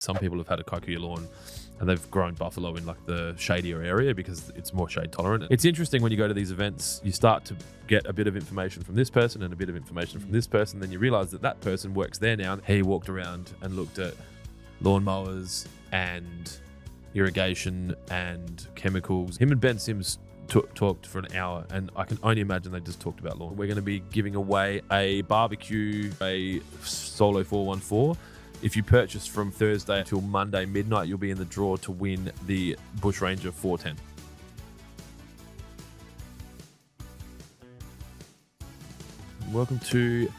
Some people have had a kikuyu lawn and they've grown buffalo in like the shadier area because it's more shade tolerant. It's interesting when you go to these events, you start to get a bit of information from this person and a bit of information from this person. Then you realize that that person works there now. He walked around and looked at lawnmowers and irrigation and chemicals. Him and Ben Sims talked for an hour, and I can only imagine they just talked about lawn. We're going to be giving away a barbecue, a Solo 414. If you purchase from Thursday until Monday midnight, you'll be in the draw to win the Bush Ranger 410. Welcome to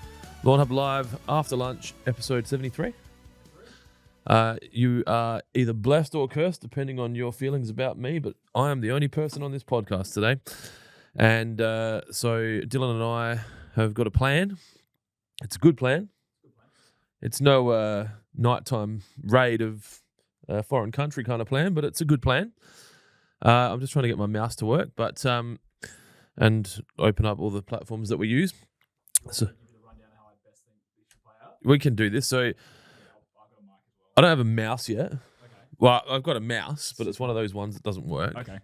Lawnhub Live After Lunch, episode 73. You are either blessed or cursed, depending on your feelings about me, but I am the only person on this podcast today. And so Dylan and I have got a plan. It's a good plan. It's no nighttime raid of foreign country kind of plan, but it's a good plan. I'm just trying to get my mouse to work, but and open up all the platforms that we use. So we can do this. So I don't have a mouse yet. Okay. Well, I've got a mouse, but it's one of those ones that doesn't work. Okay.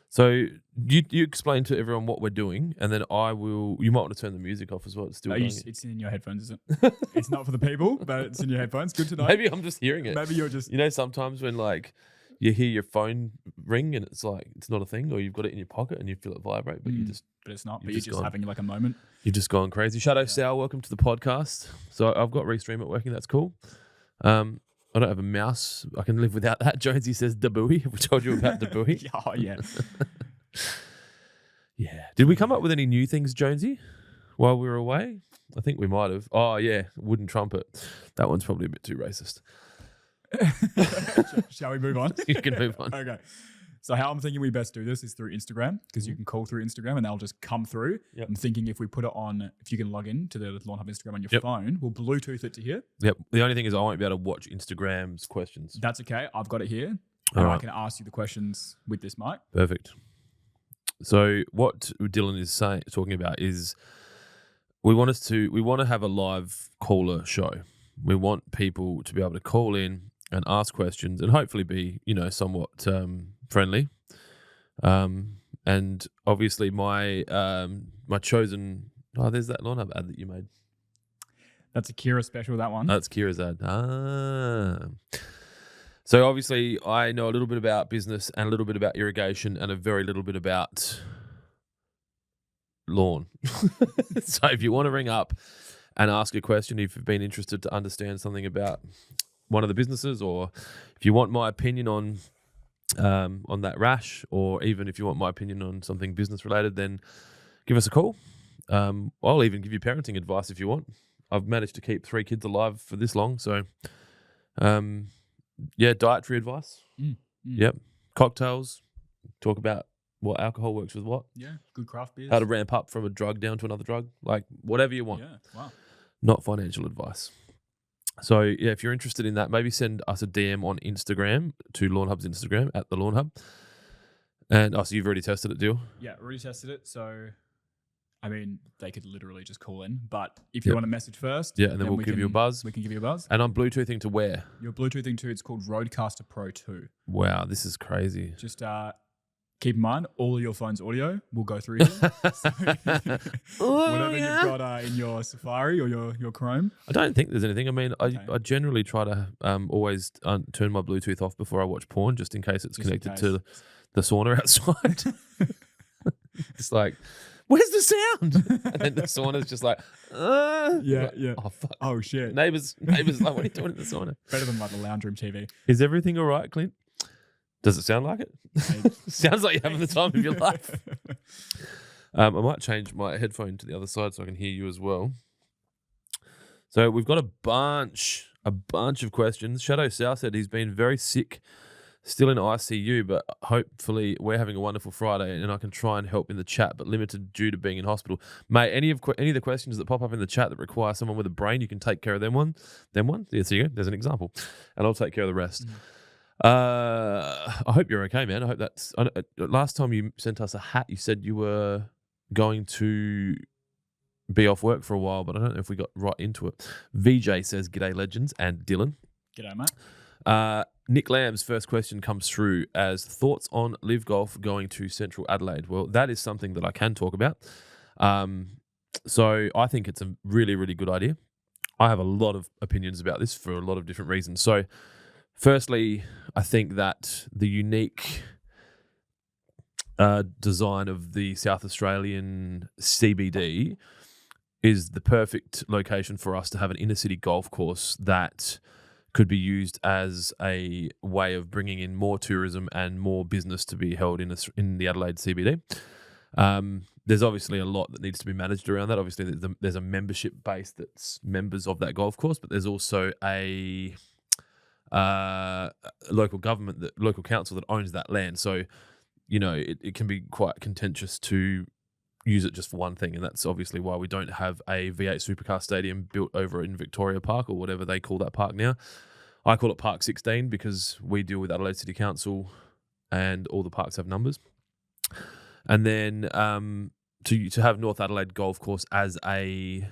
So you explain to everyone what we're doing, and then I will. You might want to turn the music off as well. It's still going. It's in your headphones, isn't it? It's not for the people, but it's in your headphones. Good to know. Maybe I'm just hearing it. Maybe you're just. You know, sometimes when like you hear your phone ring and it's like it's not a thing, or you've got it in your pocket and you feel it vibrate, but you just. But it's not. But you're just having like a moment. You're just gone crazy. Shadow Sal, welcome to the podcast. So I've got Restream it working. That's cool. I don't have a mouse. I can live without that. Jonesy says Dabui. We told you about Dabui. Oh, yeah. Yeah. Did we come up with any new things, Jonesy, while we were away? I think we might have. Oh, yeah. Wooden trumpet. That one's probably a bit too racist. Shall we move on? You can move on. Okay. So how I'm thinking we best do this is through Instagram, because you can call through Instagram and they'll just come through. Yep. I'm thinking if we put it on, if you can log in to the Lawnhub Instagram on your phone, we'll Bluetooth it to here. Yep. The only thing is I won't be able to watch Instagram's questions. That's okay. I've got it here. All right. I can ask you the questions with this mic. Perfect. So what Dylan is talking about is we want to have a live caller show. We want people to be able to call in and ask questions and hopefully be, somewhat friendly. And obviously my chosen there's that Lawnhub ad that you made. That's a Kira special, that one. That's Kira's ad. So obviously I know a little bit about business and a little bit about irrigation and a very little bit about lawn. So if you want to ring up and ask a question, if you've been interested to understand something about one of the businesses, or if you want my opinion on that rash, or even if you want my opinion on something business related, then give us a call. I'll even give you parenting advice if you want. I've managed to keep 3 kids alive for this long, so dietary advice. Yep, cocktails. Talk about what alcohol works with what. Yeah, good craft beers. How to ramp up from a drug down to another drug, like whatever you want. Yeah, wow. Not financial advice. So, if you're interested in that, maybe send us a DM on Instagram to Lawnhub's Instagram at the Lawnhub. And so you've already tested it, Deal? Yeah, already tested it. So, I mean, they could literally just call in. But if you want to message first, and then we'll give you a buzz. We can give you a buzz. And I'm Bluetoothing to where? You're Bluetoothing to, it's called Rodecaster Pro 2. Wow, this is crazy. Just keep in mind, all of your phone's audio will go through here. So whatever you've got in your Safari or your Chrome. I don't think there's anything. I mean, I generally try to always turn my Bluetooth off before I watch porn, just in case it's connected to the sauna outside. It's like, where's the sound? And then the sauna's just like, yeah. Oh, fuck. Oh, shit. Neighbours like, what are you doing in the sauna? Better than like the lounge room TV. Is everything all right, Clint? Does it sound like it? Sounds like you're having the time of your life. I might change my headphone to the other side so I can hear you as well. So we've got a bunch of questions. Shadow South said he's been very sick, still in ICU, but hopefully we're having a wonderful Friday and I can try and help in the chat, but limited due to being in hospital. Mate, any of the questions that pop up in the chat that require someone with a brain, you can take care of them one. Yes, there you go. There's an example. And I'll take care of the rest. I hope you're okay, man. I hope that's... last time you sent us a hat, you said you were going to be off work for a while, but I don't know if we got right into it. VJ says, "G'day, legends," and Dylan. G'day, mate. Nick Lamb's first question comes through as thoughts on Live Golf going to Central Adelaide. Well, that is something that I can talk about. So I think it's a really, really good idea. I have a lot of opinions about this for a lot of different reasons. So firstly, I think that the unique design of the South Australian CBD is the perfect location for us to have an inner city golf course that could be used as a way of bringing in more tourism and more business to be held in the Adelaide CBD. There's obviously a lot that needs to be managed around that. Obviously, there's a membership base that's members of that golf course, but there's also a local council that owns that land. So, it can be quite contentious to use it just for one thing, and that's obviously why we don't have a V8 supercar stadium built over in Victoria Park or whatever they call that park now. I call it Park 16 because we deal with Adelaide City Council and all the parks have numbers. And then to have North Adelaide Golf Course as a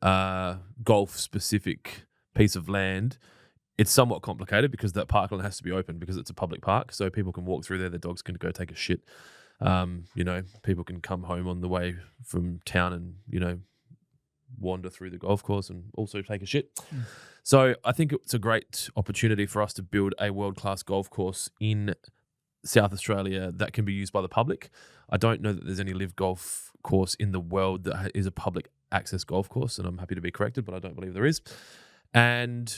golf-specific piece of land, it's somewhat complicated because that parkland has to be open because it's a public park, so people can walk through there, their dogs can go take a shit. People can come home on the way from town and, wander through the golf course and also take a shit. So I think it's a great opportunity for us to build a world-class golf course in South Australia that can be used by the public. I don't know that there's any live golf course in the world that is a public access golf course, and I'm happy to be corrected, but I don't believe there is. And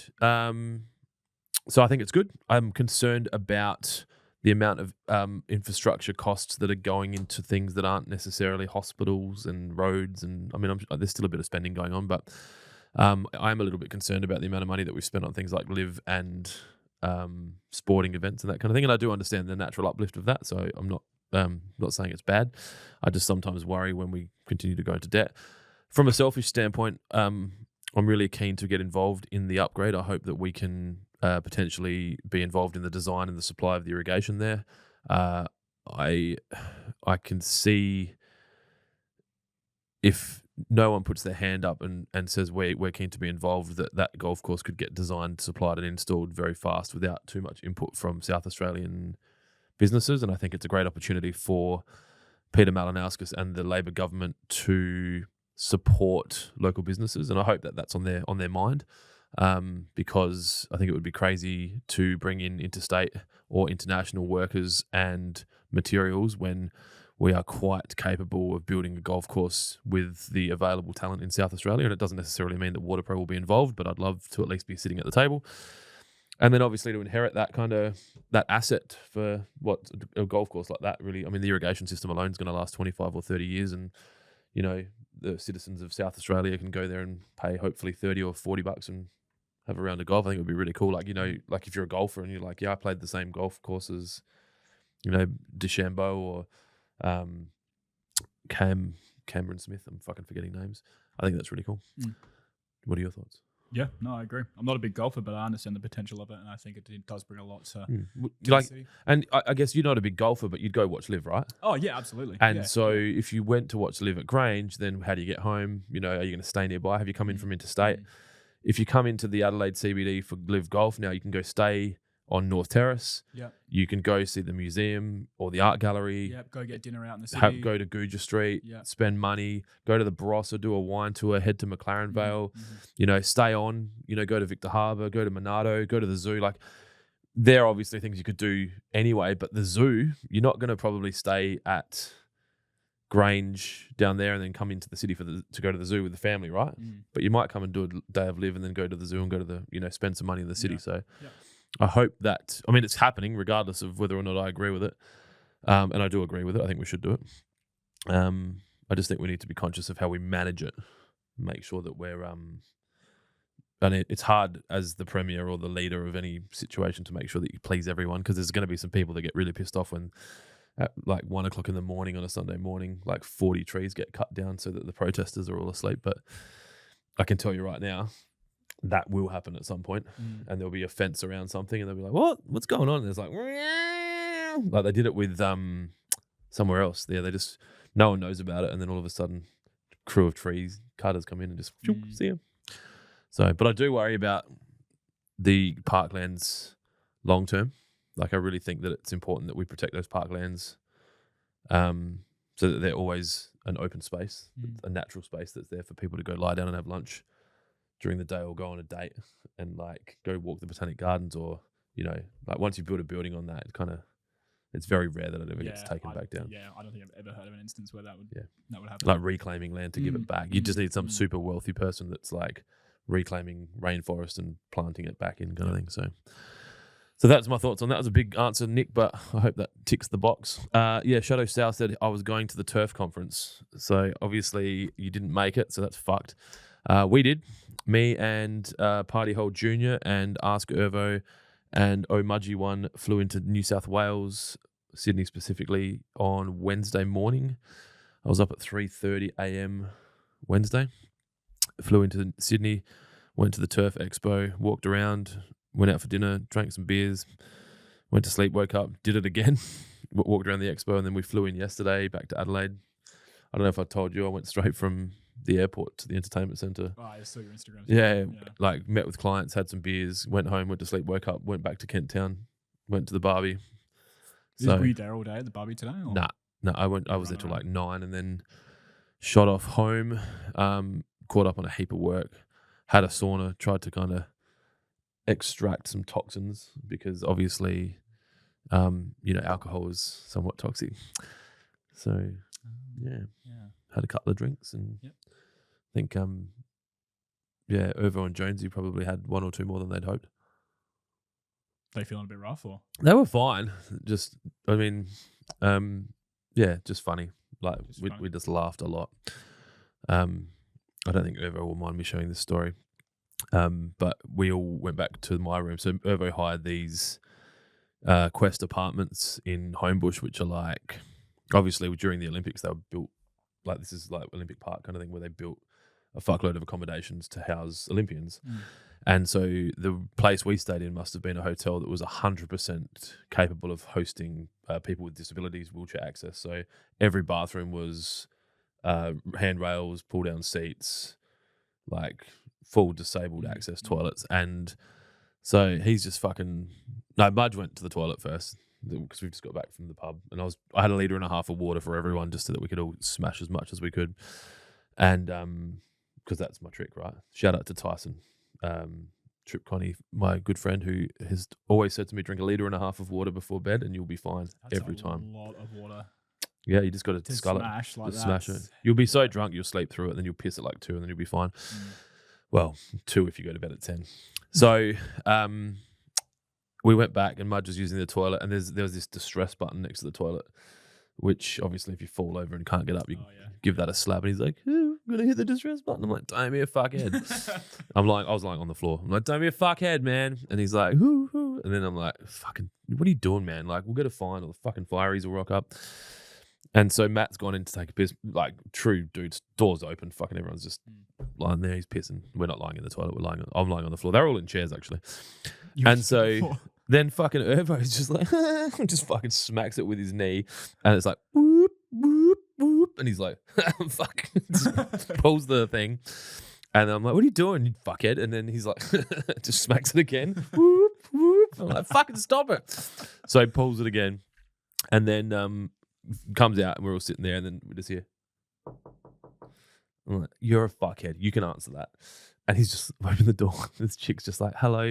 so I think it's good. I'm concerned about the amount of infrastructure costs that are going into things that aren't necessarily hospitals and roads. And I mean, there's still a bit of spending going on, but I'm a little bit concerned about the amount of money that we've spent on things like live and sporting events and that kind of thing. And I do understand the natural uplift of that, so I'm not saying it's bad. I just sometimes worry when we continue to go into debt. From a selfish standpoint, I'm really keen to get involved in the upgrade. I hope that we can potentially be involved in the design and the supply of the irrigation there. I can see if no one puts their hand up and says we're keen to be involved, that golf course could get designed, supplied and installed very fast without too much input from South Australian businesses. And I think it's a great opportunity for Peter Malinauskas and the Labor government to support local businesses. And I hope that that's on their mind. Because I think it would be crazy to bring in interstate or international workers and materials when we are quite capable of building a golf course with the available talent in South Australia. And it doesn't necessarily mean that WaterPro will be involved, but I'd love to at least be sitting at the table. And then obviously to inherit that asset for what a golf course like that really, I mean, the irrigation system alone is going to last 25 or 30 years. And, the citizens of South Australia can go there and pay hopefully 30 or 40 bucks and have a round of golf. I think it would be really cool. Like, like if you're a golfer and you're like, yeah, I played the same golf course as, DeChambeau or Cameron Smith. I'm fucking forgetting names. I think that's really cool. What are your thoughts? Yeah, no, I agree. I'm not a big golfer, but I understand the potential of it, and I think it does bring a lot to the city. And I guess you're not a big golfer, but you'd go watch Live, right? Oh, yeah, absolutely. And yeah. If you went to watch Live at Grange, then how do you get home? Are you going to stay nearby? Have you come in from interstate? If you come into the Adelaide CBD for Live Golf now, you can go stay on North Terrace. Yeah. You can go see the museum or the art gallery. Yep. Go get dinner out in the city. Go to Guja Street. Yep. Spend money. Go to the Barossa. Do a wine tour. Head to McLaren Vale. Stay on. Go to Victor Harbour. Go to Monado. Go to the zoo. Like, they're obviously things you could do anyway. But the zoo, you're not going to probably stay at Grange down there and then come into the city to go to the zoo with the family, right? But you might come and do a day of Live and then go to the zoo and go to the spend some money in the city. So I hope that, I mean, it's happening regardless of whether or not I agree with it, and I do agree with it. I think we should do it. I just think we need to be conscious of how we manage it, make sure that we're and it's hard as the premier or the leader of any situation to make sure that you please everyone, because there's going to be some people that get really pissed off when at like 1 o'clock in the morning on a Sunday morning, like 40 trees get cut down so that the protesters are all asleep. But I can tell you right now, that will happen at some point, and there'll be a fence around something, and they'll be like, what's going on? And it's like they did it with somewhere else. They just, no one knows about it, and then all of a sudden, crew of trees cutters come in and just see them. So, but I do worry about the parklands long term. Like I really think that it's important that we protect those parklands, so that they're always an open space, a natural space that's there for people to go lie down and have lunch during the day, or go on a date and like go walk the Botanic Gardens, or like once you build a building on that, it's very rare that it ever gets taken back down. Yeah, I don't think I've ever heard of an instance where that would happen. Like reclaiming land to give it back. You just need some super wealthy person that's like reclaiming rainforest and planting it back in, kind of thing. So that's my thoughts on that. It was a big answer, Nick, but I hope that ticks the box. Shadow South said I was going to the Turf conference. So obviously you didn't make it, so that's fucked. We did. Me and Party Hole Jr. and Ask Irvo and O'Mudgy One flew into New South Wales, Sydney specifically, on Wednesday morning. I was up at 3:30 a.m. Wednesday. Flew into Sydney, went to the Turf Expo, walked around, went out for dinner, drank some beers, went to sleep, woke up, did it again, walked around the expo, and then we flew in yesterday back to Adelaide. I don't know if I told you, I went straight from the airport to the entertainment centre. Oh, I saw your Instagram. Yeah, like met with clients, had some beers, went home, went to sleep, woke up, went back to Kent Town, went to the barbie. Were you there all day at the barbie today? Or? No, I was there till like 9 and then shot off home, caught up on a heap of work, had a sauna, tried to kind of extract some toxins because obviously, alcohol is somewhat toxic. So, had a couple of drinks and I think, Irvo and Jonesy probably had one or two more than they'd hoped. They feeling a bit rough, or? They were fine. Just funny. Like we just laughed a lot. I don't think Irvo will mind me showing this story. But we all went back to my room. So Irvo hired these Quest apartments in Homebush, which are like, obviously during the Olympics, they were built, like this is like Olympic Park kind of thing, where they built a fuckload of accommodations to house Olympians. And so the place we stayed in must have been a hotel that was 100% capable of hosting people with disabilities, wheelchair access. So every bathroom was handrails, pull-down seats, like full disabled access toilets. And so he's just Mudge went to the toilet first because we just got back from the pub, and I had 1.5 liters of water for everyone just so that we could all smash as much as we could. And because that's my trick, right? Shout out to Tyson, Trip Connie, my good friend, who has always said to me, drink 1.5 liters of water before bed and you'll be fine. Every time. A lot of water. Yeah, you just got to scull smash it. Like just smash it. You'll be so drunk you'll sleep through it, then you'll piss at like 2 and then you'll be fine. Well, 2 if you go to bed at 10. So we went back and Mudge was using the toilet, and there was this distress button next to the toilet, which obviously if you fall over and can't get up, you give that a slap. And he's like, I'm going to hit the distress button. I'm like, don't be a fuckhead. I was lying on the floor. I'm like, don't be a fuckhead, man. And he's like, hoo. And then I'm like, fucking, what are you doing, man? Like, we'll get a fine or the fucking fireys will rock up. And so Matt's gone in to take a piss, like true dudes, doors open, fucking everyone's just lying there, he's pissing. We're not lying in the toilet, I'm lying on the floor. They're all in chairs actually. And so then fucking Irvo's just like, just fucking smacks it with his knee, and it's like, whoop, whoop, whoop. And he's like, fuck, just pulls the thing. And I'm like, what are you doing, you fuckhead? And then he's like, just smacks it again. Whoop, whoop. I'm like, fucking stop it. So he pulls it again. And then comes out and we're all sitting there, and then we just hear, I'm like, you're a fuckhead. You can answer that. And he's just opened the door. This chick's just like, hello,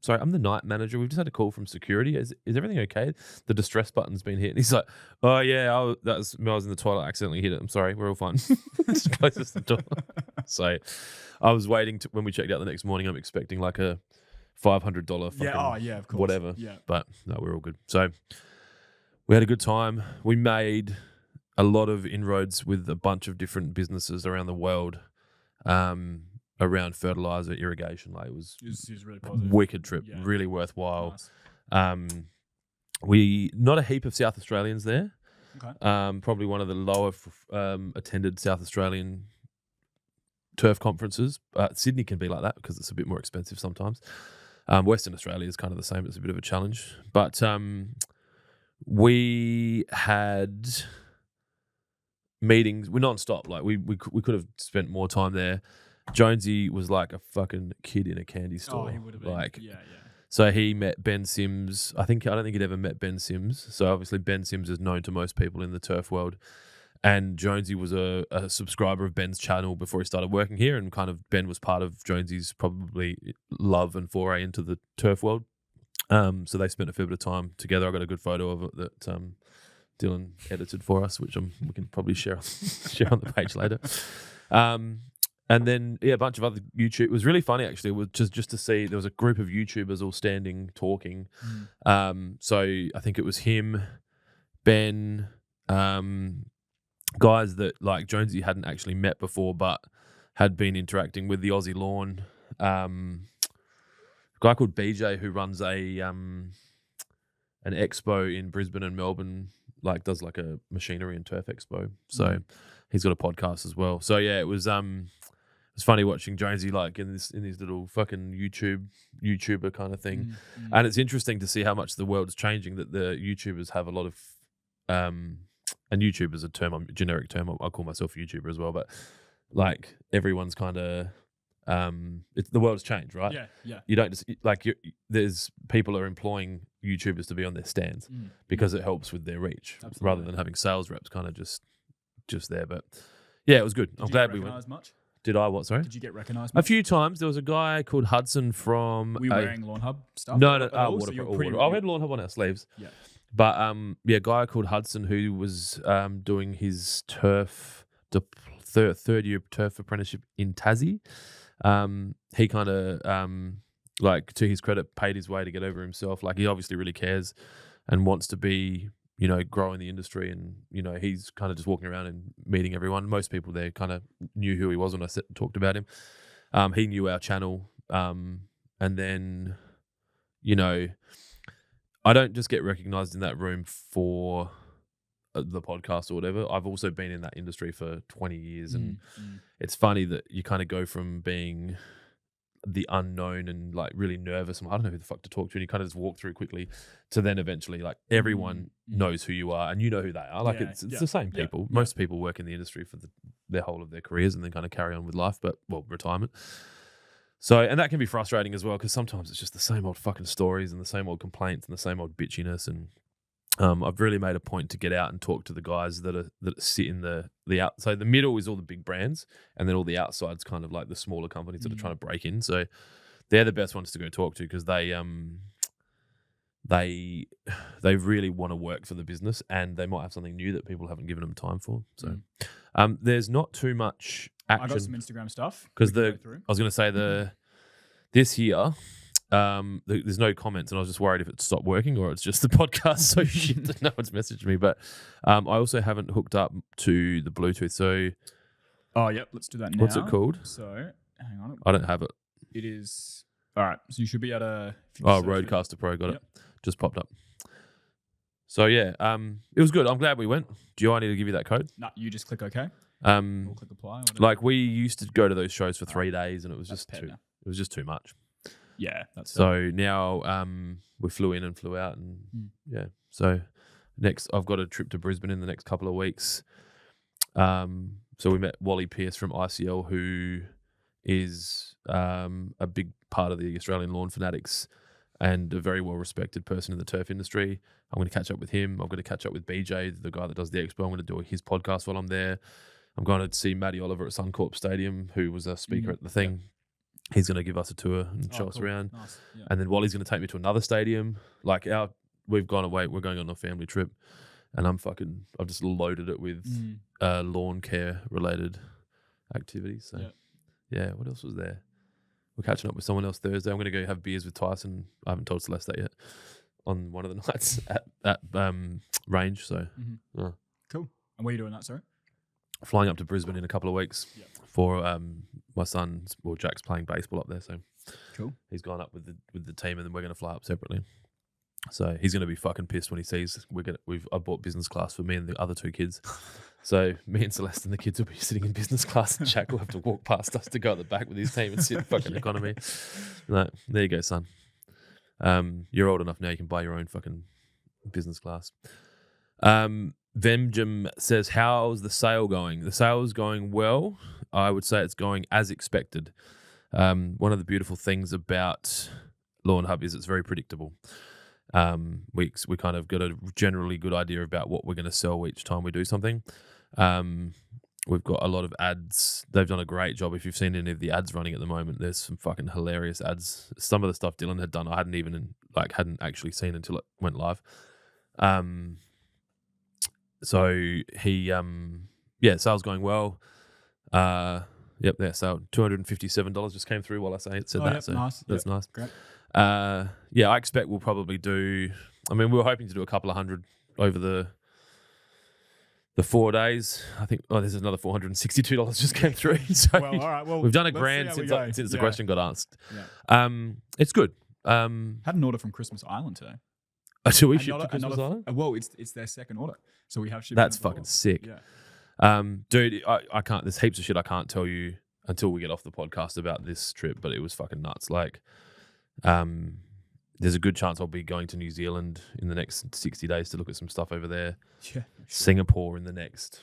sorry, I'm the night manager. We've just had a call from security. Is everything okay? The distress button's been hit. And he's like, oh yeah, I was in the toilet, I accidentally hit it. I'm sorry, we're all fine. Just closes the door. So I was waiting when we checked out the next morning, I'm expecting like a $500 fucking of course. whatever. Yeah. But no, we're all good. So we had a good time. We made a lot of inroads with a bunch of different businesses around the world, around fertilizer, irrigation. Like it was really positive. Wicked trip, really worthwhile. Nice. We not a heap of South Australians there. Okay. Probably one of the lower attended South Australian turf conferences. Sydney can be like that because it's a bit more expensive sometimes. Western Australia is kind of the same. It's a bit of a challenge, but we had meetings. We're non-stop. Like we could have spent more time there. Jonesy was like a fucking kid in a candy store. Oh, he would have been. Like, Yeah. so he met Ben Sims. I don't think he'd ever met Ben Sims. So obviously Ben Sims is known to most people in the turf world. And Jonesy was a subscriber of Ben's channel before he started working here, and kind of Ben was part of Jonesy's probably love and foray into the turf world. So they spent a fair bit of time together. I got a good photo of it that Dylan edited for us, which we can probably share on the page later. And then a bunch of other YouTube. It was really funny actually. It was just to see there was a group of YouTubers all standing talking. So I think it was him, Ben, guys that like Jonesy hadn't actually met before, but had been interacting with the Aussie Lawn. A guy called BJ who runs an expo in Brisbane and Melbourne, like does like a machinery and turf expo. So he's got a podcast as well. So yeah, it was funny watching Jonesy like in this little fucking YouTuber kind of thing. And it's interesting to see how much the world is changing, that the YouTubers have a lot of and YouTube is a generic term. I'll call myself a YouTuber as well, but like everyone's kind of the world's changed, right? Yeah. You don't just there's people are employing YouTubers to be on their stands because it helps with their reach. Absolutely. Rather than having sales reps kind of just there. But yeah, it was good. I'm glad we went. Much? Did I what? Sorry. Did you get recognised? A few times. There was a guy called Hudson from. Were you wearing Lawnhub stuff? No. Water. I had Lawnhub on our sleeves. Yeah. But a guy called Hudson who was doing his turf, third year turf apprenticeship in Tassie. He kind of like, to his credit, paid his way to get over himself. Like, he obviously really cares and wants to be, grow in the industry. And, he's kind of just walking around and meeting everyone. Most people there kind of knew who he was when I talked about him. He knew our channel. And then, I don't just get recognized in that room for the podcast or whatever. I've also been in that industry for 20 years. And it's funny that you kind of go from being the unknown and like really nervous and I don't know who the fuck to talk to, and you kind of just walk through quickly, to then eventually like everyone knows who you are and you know who they are. Like it's the same people. Most people work in the industry for their whole of their careers and then kind of carry on with life, retirement. So, and that can be frustrating as well, because sometimes it's just the same old fucking stories and the same old complaints and the same old bitchiness. And I've really made a point to get out and talk to the guys that sit in the out. So the middle is all the big brands, and then all the outside's kind of like the smaller companies that are trying to break in. So they're the best ones to go talk to, because they really want to work for the business, and they might have something new that people haven't given them time for. So there's not too much action. I got some Instagram stuff because I was going to say this year. There's no comments, and I was just worried if it stopped working or it's just the podcast so shit that no one's messaged me. But I also haven't hooked up to the Bluetooth. So let's do that now. What's it called? So hang on, I don't have it. It is all right. So you should be at a Roadcaster Pro. Got it. Just popped up. So yeah, it was good. I'm glad we went. Do I need to give you that code? No, you just click OK. Or click apply. Like, we used to go to those shows for 3 days, and it was just too much. Yeah, that's so now we flew in and flew out, and So next, I've got a trip to Brisbane in the next couple of weeks. So we met Wally Pearce from ICL, who is a big part of the Australian Lawn Fanatics and a very well respected person in the turf industry. I'm going to catch up with him. I'm going to catch up with BJ, the guy that does the expo. I'm going to do his podcast while I'm there. I'm going to see Matty Oliver at Suncorp Stadium, who was a speaker at the thing. Yeah. He's going to give us a tour and show us around. Nice. Yeah. And then Wally's going to take me to another stadium. Like, we've gone away. We're going on a family trip, and I've just loaded it with lawn care related activities. So yeah, what else was there? We're catching up with someone else Thursday. I'm going to go have beers with Tyson. I haven't told Celeste that yet, on one of the nights at Range. So cool. And where are you doing that, sorry? Flying up to Brisbane in a couple of weeks for my son. Well, Jack's playing baseball up there, so cool. He's gone up with the team, and then we're going to fly up separately. So he's going to be fucking pissed when he sees I bought business class for me and the other two kids. So me and Celeste and the kids will be sitting in business class, and Jack will have to walk past us to go at the back with his team and sit in fucking economy. No, there you go, son. You're old enough now; you can buy your own fucking business class. Venjum says, how's the sale going? The sale is going well. I would say it's going as expected. One of the beautiful things about Lawnhub is it's very predictable. We kind of got a generally good idea about what we're going to sell each time we do something. We've got a lot of ads. They've done a great job. If you've seen any of the ads running at the moment, there's some fucking hilarious ads. Some of the stuff Dylan had done, I hadn't actually seen until it went live. So he, sales going well. Yep, there. So $257 just came through while I said that. Yep, so nice. that's nice. Great. I expect we'll probably do. I mean, we were hoping to do a couple of hundred over the 4 days. I think. Oh, there's another $462 just came through. So Well, all right. Well, we've done a grand since the question got asked. Yeah. It's good. Had an order from Christmas Island today. So we shipped to Christmas Island? Well, it's their second order, so we have shipped. That's fucking sick. Yeah. Dude, I can't. There's heaps of shit I can't tell you until we get off the podcast about this trip, but it was fucking nuts. Like, there's a good chance I'll be going to New Zealand in the next 60 days to look at some stuff over there. Yeah. Sure. Singapore in the next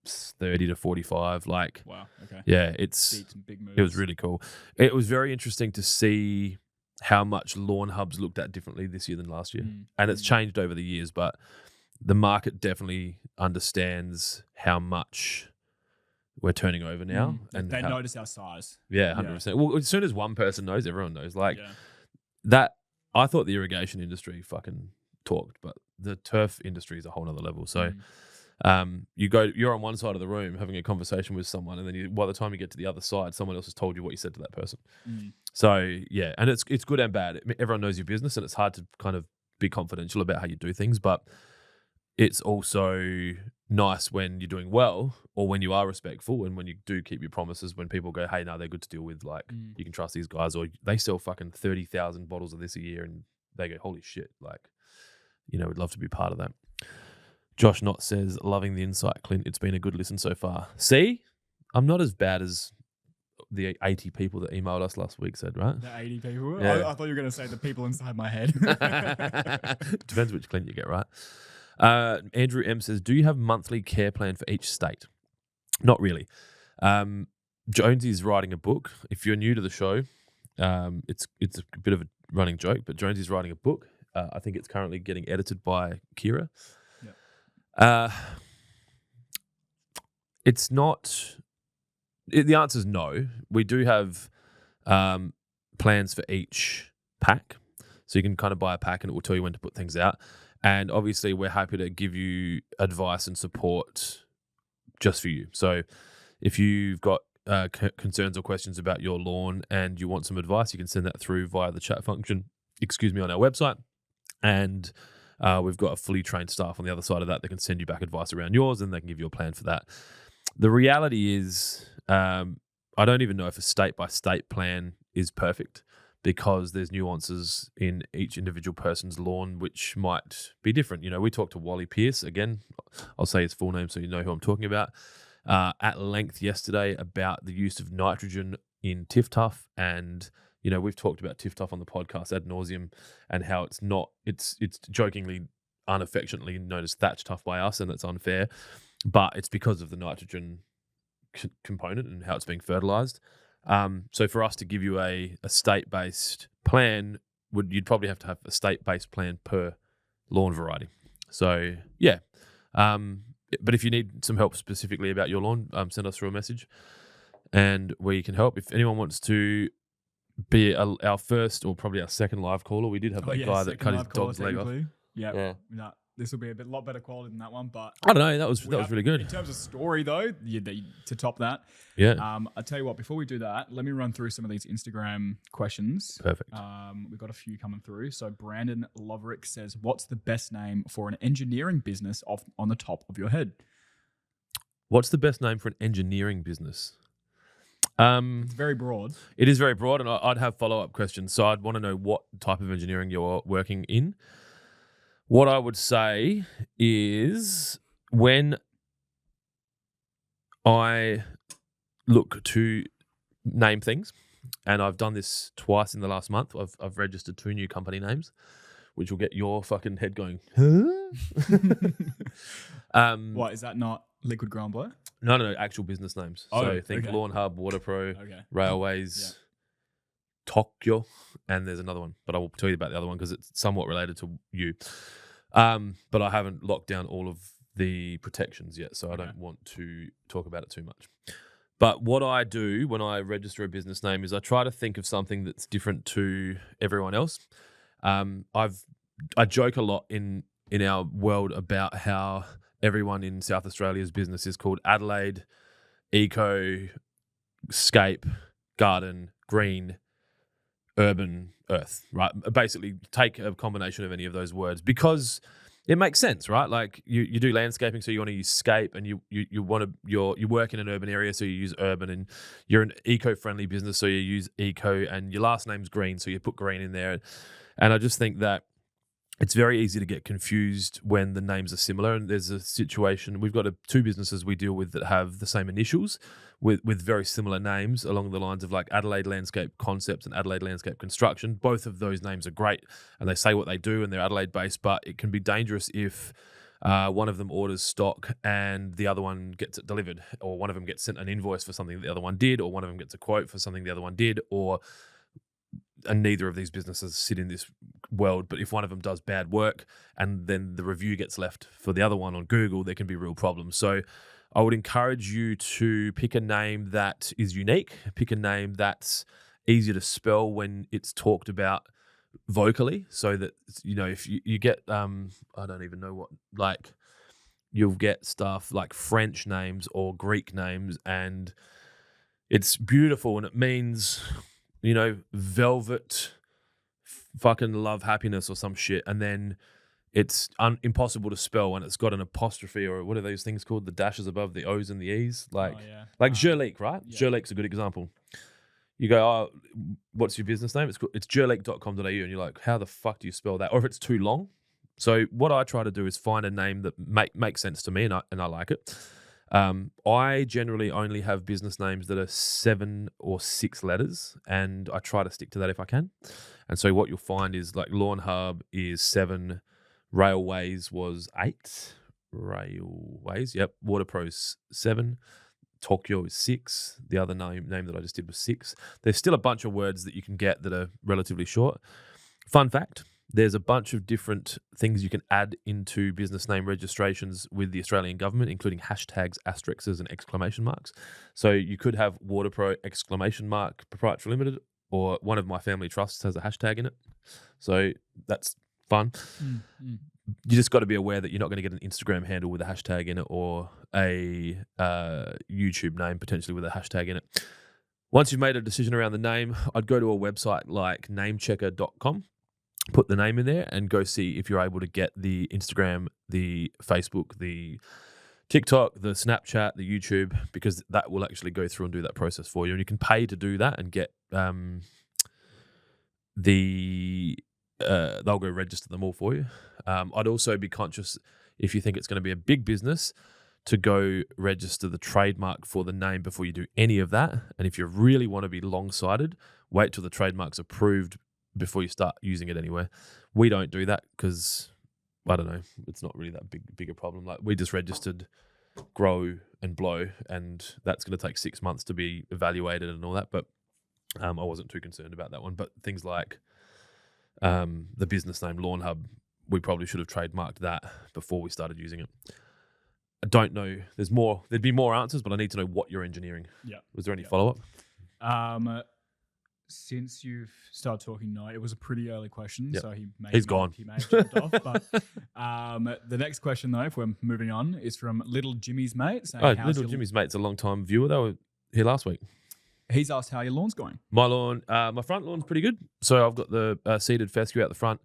30 to 45. Like, wow. Okay. Yeah, some big moves. It was really cool. It was very interesting to see how much lawn hubs looked at differently this year than last year. And it's changed over the years, but the market definitely understands how much we're turning over now. And they notice our size. Yeah, 100%. Yeah. Well, as soon as one person knows, everyone knows. Like that, I thought the irrigation industry fucking talked, but the turf industry is a whole nother level. So you're on one side of the room having a conversation with someone, and then by the time you get to the other side, someone else has told you what you said to that person. So yeah, and it's good and bad. Everyone knows your business, and it's hard to kind of be confidential about how you do things, but it's also nice when you're doing well, or when you are respectful, and when you do keep your promises. When people go, "Hey, no, they're good to deal with. Like, you can trust these guys," or they sell fucking 30,000 bottles of this a year, and they go, "Holy shit!" Like, we'd love to be part of that. Josh Knott says, "Loving the insight, Clint. It's been a good listen so far." See, I'm not as bad as the 80 people that emailed us last week said, right? The 80 people? Yeah. I thought you were going to say the people inside my head. Depends which Clint you get, right? Andrew M says, "Do you have monthly care plan for each state?" Not really. Jonesy's writing a book. If you're new to the show, it's a bit of a running joke, but Jonesy's writing a book. I think it's currently getting edited by Kira. It's not. The answer is no. We do have plans for each pack, so you can kind of buy a pack and it will tell you when to put things out. And obviously, we're happy to give you advice and support just for you. So if you've got concerns or questions about your lawn and you want some advice, you can send that through via the chat function, on our website. And we've got a fully trained staff on the other side of that that can send you back advice around yours, and they can give you a plan for that. The reality is, I don't even know if a state-by-state plan is perfect, because there's nuances in each individual person's lawn which might be different. We talked to Wally Pierce, again, I'll say his full name so you know who I'm talking about, at length yesterday about the use of nitrogen in Tiff-Tuff. And, we've talked about Tiff-Tuff on the podcast ad nauseum, and how it's jokingly, unaffectionately known as Thatch Tuff by us, and that's unfair. But it's because of the nitrogen component and how it's being fertilized. So for us to give you a state-based plan, you'd probably have to have a state-based plan per lawn variety. So yeah, but if you need some help specifically about your lawn, send us through a message, and we can help. If anyone wants to be our first or probably our second live caller, we did have that guy that cut his dog's leg off. Yeah. No, this will be a lot better quality than that one, but I don't know. That was really good. In terms of story, though, to top that, I'll tell you what. Before we do that, let me run through some of these Instagram questions. Perfect. We've got a few coming through. So Brandon Loverick says, "What's the best name for an engineering business on the top of your head?" What's the best name for an engineering business? It's very broad. It is very broad, and I'd have follow-up questions. So I'd want to know what type of engineering you're working in. What I would say is, when I look to name things, and I've done this twice in the last month, I've registered 2 new company names, which will get your fucking head going, huh? What is that? Not Liquid Ground Blow? No, actual business names. Oh, so think okay. Lawnhub, Waterpro, Okay. Railways, Tokyo, and there's another one, but I will tell you about the other one because it's somewhat related to you. But I haven't locked down all of the protections yet, so I don't want to talk about it too much. But what I do when I register a business name is I try to think of something that's different to everyone else. I joke a lot in our world about how everyone in South Australia's business is called Adelaide, Eco, Scape, Garden, Green, Urban, Earth, right? Basically, take a combination of any of those words because it makes sense, right? Like you do landscaping, so you want to use scape, and you work in an urban area, so you use urban, and you're an eco-friendly business, so you use eco, and your last name's green, so you put green in there. And I just think that it's very easy to get confused when the names are similar. And there's a situation, we've got two businesses we deal with that have the same initials with very similar names along the lines of like Adelaide Landscape Concepts and Adelaide Landscape Construction. Both of those names are great and they say what they do and they're Adelaide based, but it can be dangerous if one of them orders stock and the other one gets it delivered, or one of them gets sent an invoice for something that the other one did, or one of them gets a quote for something the other one did, and neither of these businesses sit in this world. But if one of them does bad work and then the review gets left for the other one on Google, there can be real problems. So I would encourage you to pick a name that is unique, pick a name that's easy to spell when it's talked about vocally, so that, you know, if you get, I don't even know what, like you'll get stuff like French names or Greek names and it's beautiful and it means, you know, velvet, fucking love, happiness or some shit. And then it's impossible to spell and it's got an apostrophe, or what are those things called? The dashes above the O's and the E's. Like Jurleek, right? Yeah. Jurleek's a good example. You go, oh, what's your business name? It's jurleek.com.au. And you're like, how the fuck do you spell that? Or if it's too long. So what I try to do is find a name that makes sense to me and I like it. I generally only have business names that are 7 or 6 letters, and I try to stick to that if I can. And so what you'll find is like Lawnhub is 7, Railways was 8, Railways, yep. Waterpro's 7, Tokyo is 6. The other name that I just did was 6. There's still a bunch of words that you can get that are relatively short. Fun fact, there's a bunch of different things you can add into business name registrations with the Australian government, including hashtags, asterisks, and exclamation marks. So you could have Waterpro exclamation mark Proprietary Limited, or one of my family trusts has a hashtag in it. So that's fun. Mm-hmm. You just got to be aware that you're not going to get an Instagram handle with a hashtag in it, or a YouTube name potentially with a hashtag in it. Once you've made a decision around the name, I'd go to a website like namechecker.com. Put the name in there and go see if you're able to get the Instagram, the Facebook, the TikTok, the Snapchat, the YouTube, because that will actually go through and do that process for you. And you can pay to do that and get they'll go register them all for you. I'd also be conscious, if you think it's going to be a big business, to go register the trademark for the name before you do any of that. And if you really want to be long-sighted, wait till the trademark's approved before you start using it anywhere. We don't do that because, I don't know, it's not really that big a problem. Like, we just registered Grow and Blow, and that's going to take 6 months to be evaluated and all that. But I wasn't too concerned about that one. But things like the business name Lawnhub, we probably should have trademarked that before we started using it. I don't know. There'd be more answers, but I need to know what you're engineering. Yeah. Was there any follow-up? Since you've started talking, no, it was a pretty early question, so he's gone. He may have jumped off. But the next question, though, if we're moving on, is from Little Jimmy's Mate. Saying, Jimmy's Mate's a long-time viewer. They were here last week. He's asked how your lawn's going. My lawn, my front lawn's pretty good. So I've got the seeded fescue out the front.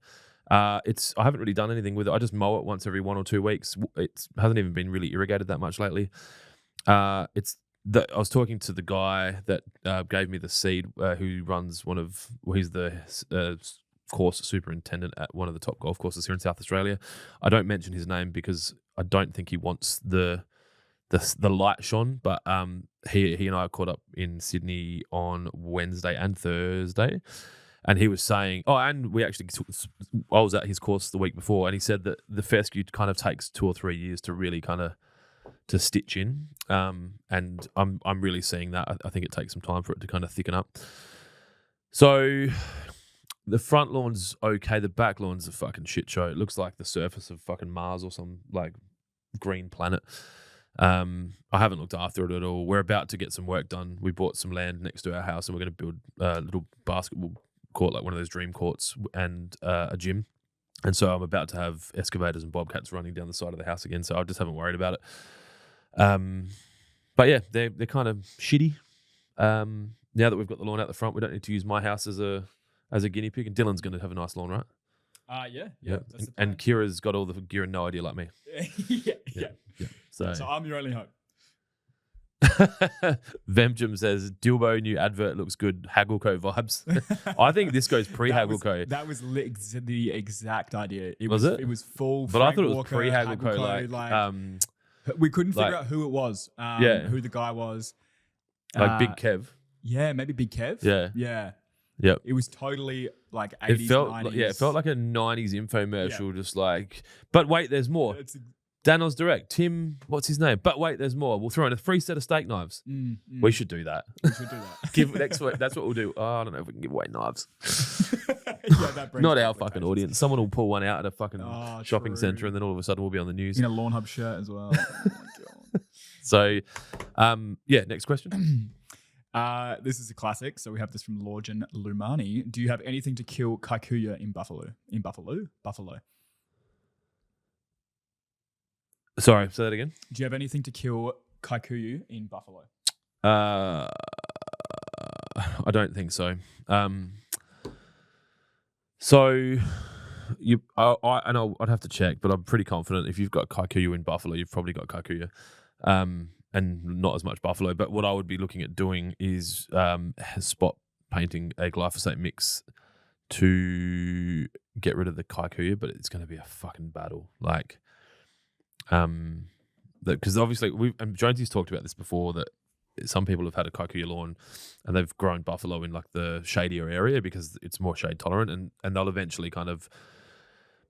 I haven't really done anything with it. I just mow it once every 1 or 2 weeks. It hasn't even been really irrigated that much lately. I was talking to the guy that gave me the seed, who runs he's the course superintendent at one of the top golf courses here in South Australia. I don't mention his name because I don't think he wants the light shone, but he and I caught up in Sydney on Wednesday and Thursday, And he was saying, and we actually I was at his course the week before, and he said that the fescue kind of takes 2 or 3 years to really kind of to stitch in. And I'm really seeing that. I think it takes some time for it to kind of thicken up. So the front lawn's okay. The back lawn's a fucking shit show. It looks like the surface of fucking Mars or some like green planet. I haven't looked after it at all. We're about to get some work done. We bought some land next to our house, and we're going to build a little basketball court, like one of those dream courts, and a gym. And so I'm about to have excavators and bobcats running down the side of the house again. So I just haven't worried about it. But yeah, they're kind of shitty. Now that we've got the lawn out the front, we don't need to use my house as a guinea pig. And Dylan's going to have a nice lawn, right? Yeah. And Kira's got all the gear and no idea like me. yeah. So I'm your only hope. Vemjum says Dilbo new advert looks good. Haggleco vibes. I think this goes pre-Haggleco. That was the exact idea. It was it? It was full. But Frank I thought it was Walker, pre-Haggleco. Like we couldn't figure out who it was. Who the guy was. Like Big Kev. Yeah, maybe Big Kev. Yeah. It was totally like 80s, 90s. It felt like a 90s infomercial, just like, but wait, there's more. Danos Direct, Tim, what's his name? But wait, there's more. We'll throw in a free set of steak knives. We should do that. Give next week. That's what we'll do. Oh, I don't know if we can give away knives. Not our fucking audience. Someone will pull one out at a fucking shopping centre, and then all of a sudden we'll be on the news. In a Lawnhub shirt as well. Oh my God. So, next question. This is a classic. So we have this from Lorjan Lumani. Do you have anything to kill kikuyu in Buffalo? Buffalo. Sorry, say that again. Do you have anything to kill kikuyu in Buffalo? I don't think so. I'd have to check, but I'm pretty confident if you've got kikuyu in Buffalo, you've probably got kikuyu. And not as much buffalo. But what I would be looking at doing is spot painting a glyphosate mix to get rid of the kikuyu, but it's going to be a fucking battle. Like, because obviously Jonesy's talked about this before, that some people have had a kikuyu lawn and they've grown buffalo in like the shadier area because it's more shade tolerant, and they'll eventually kind of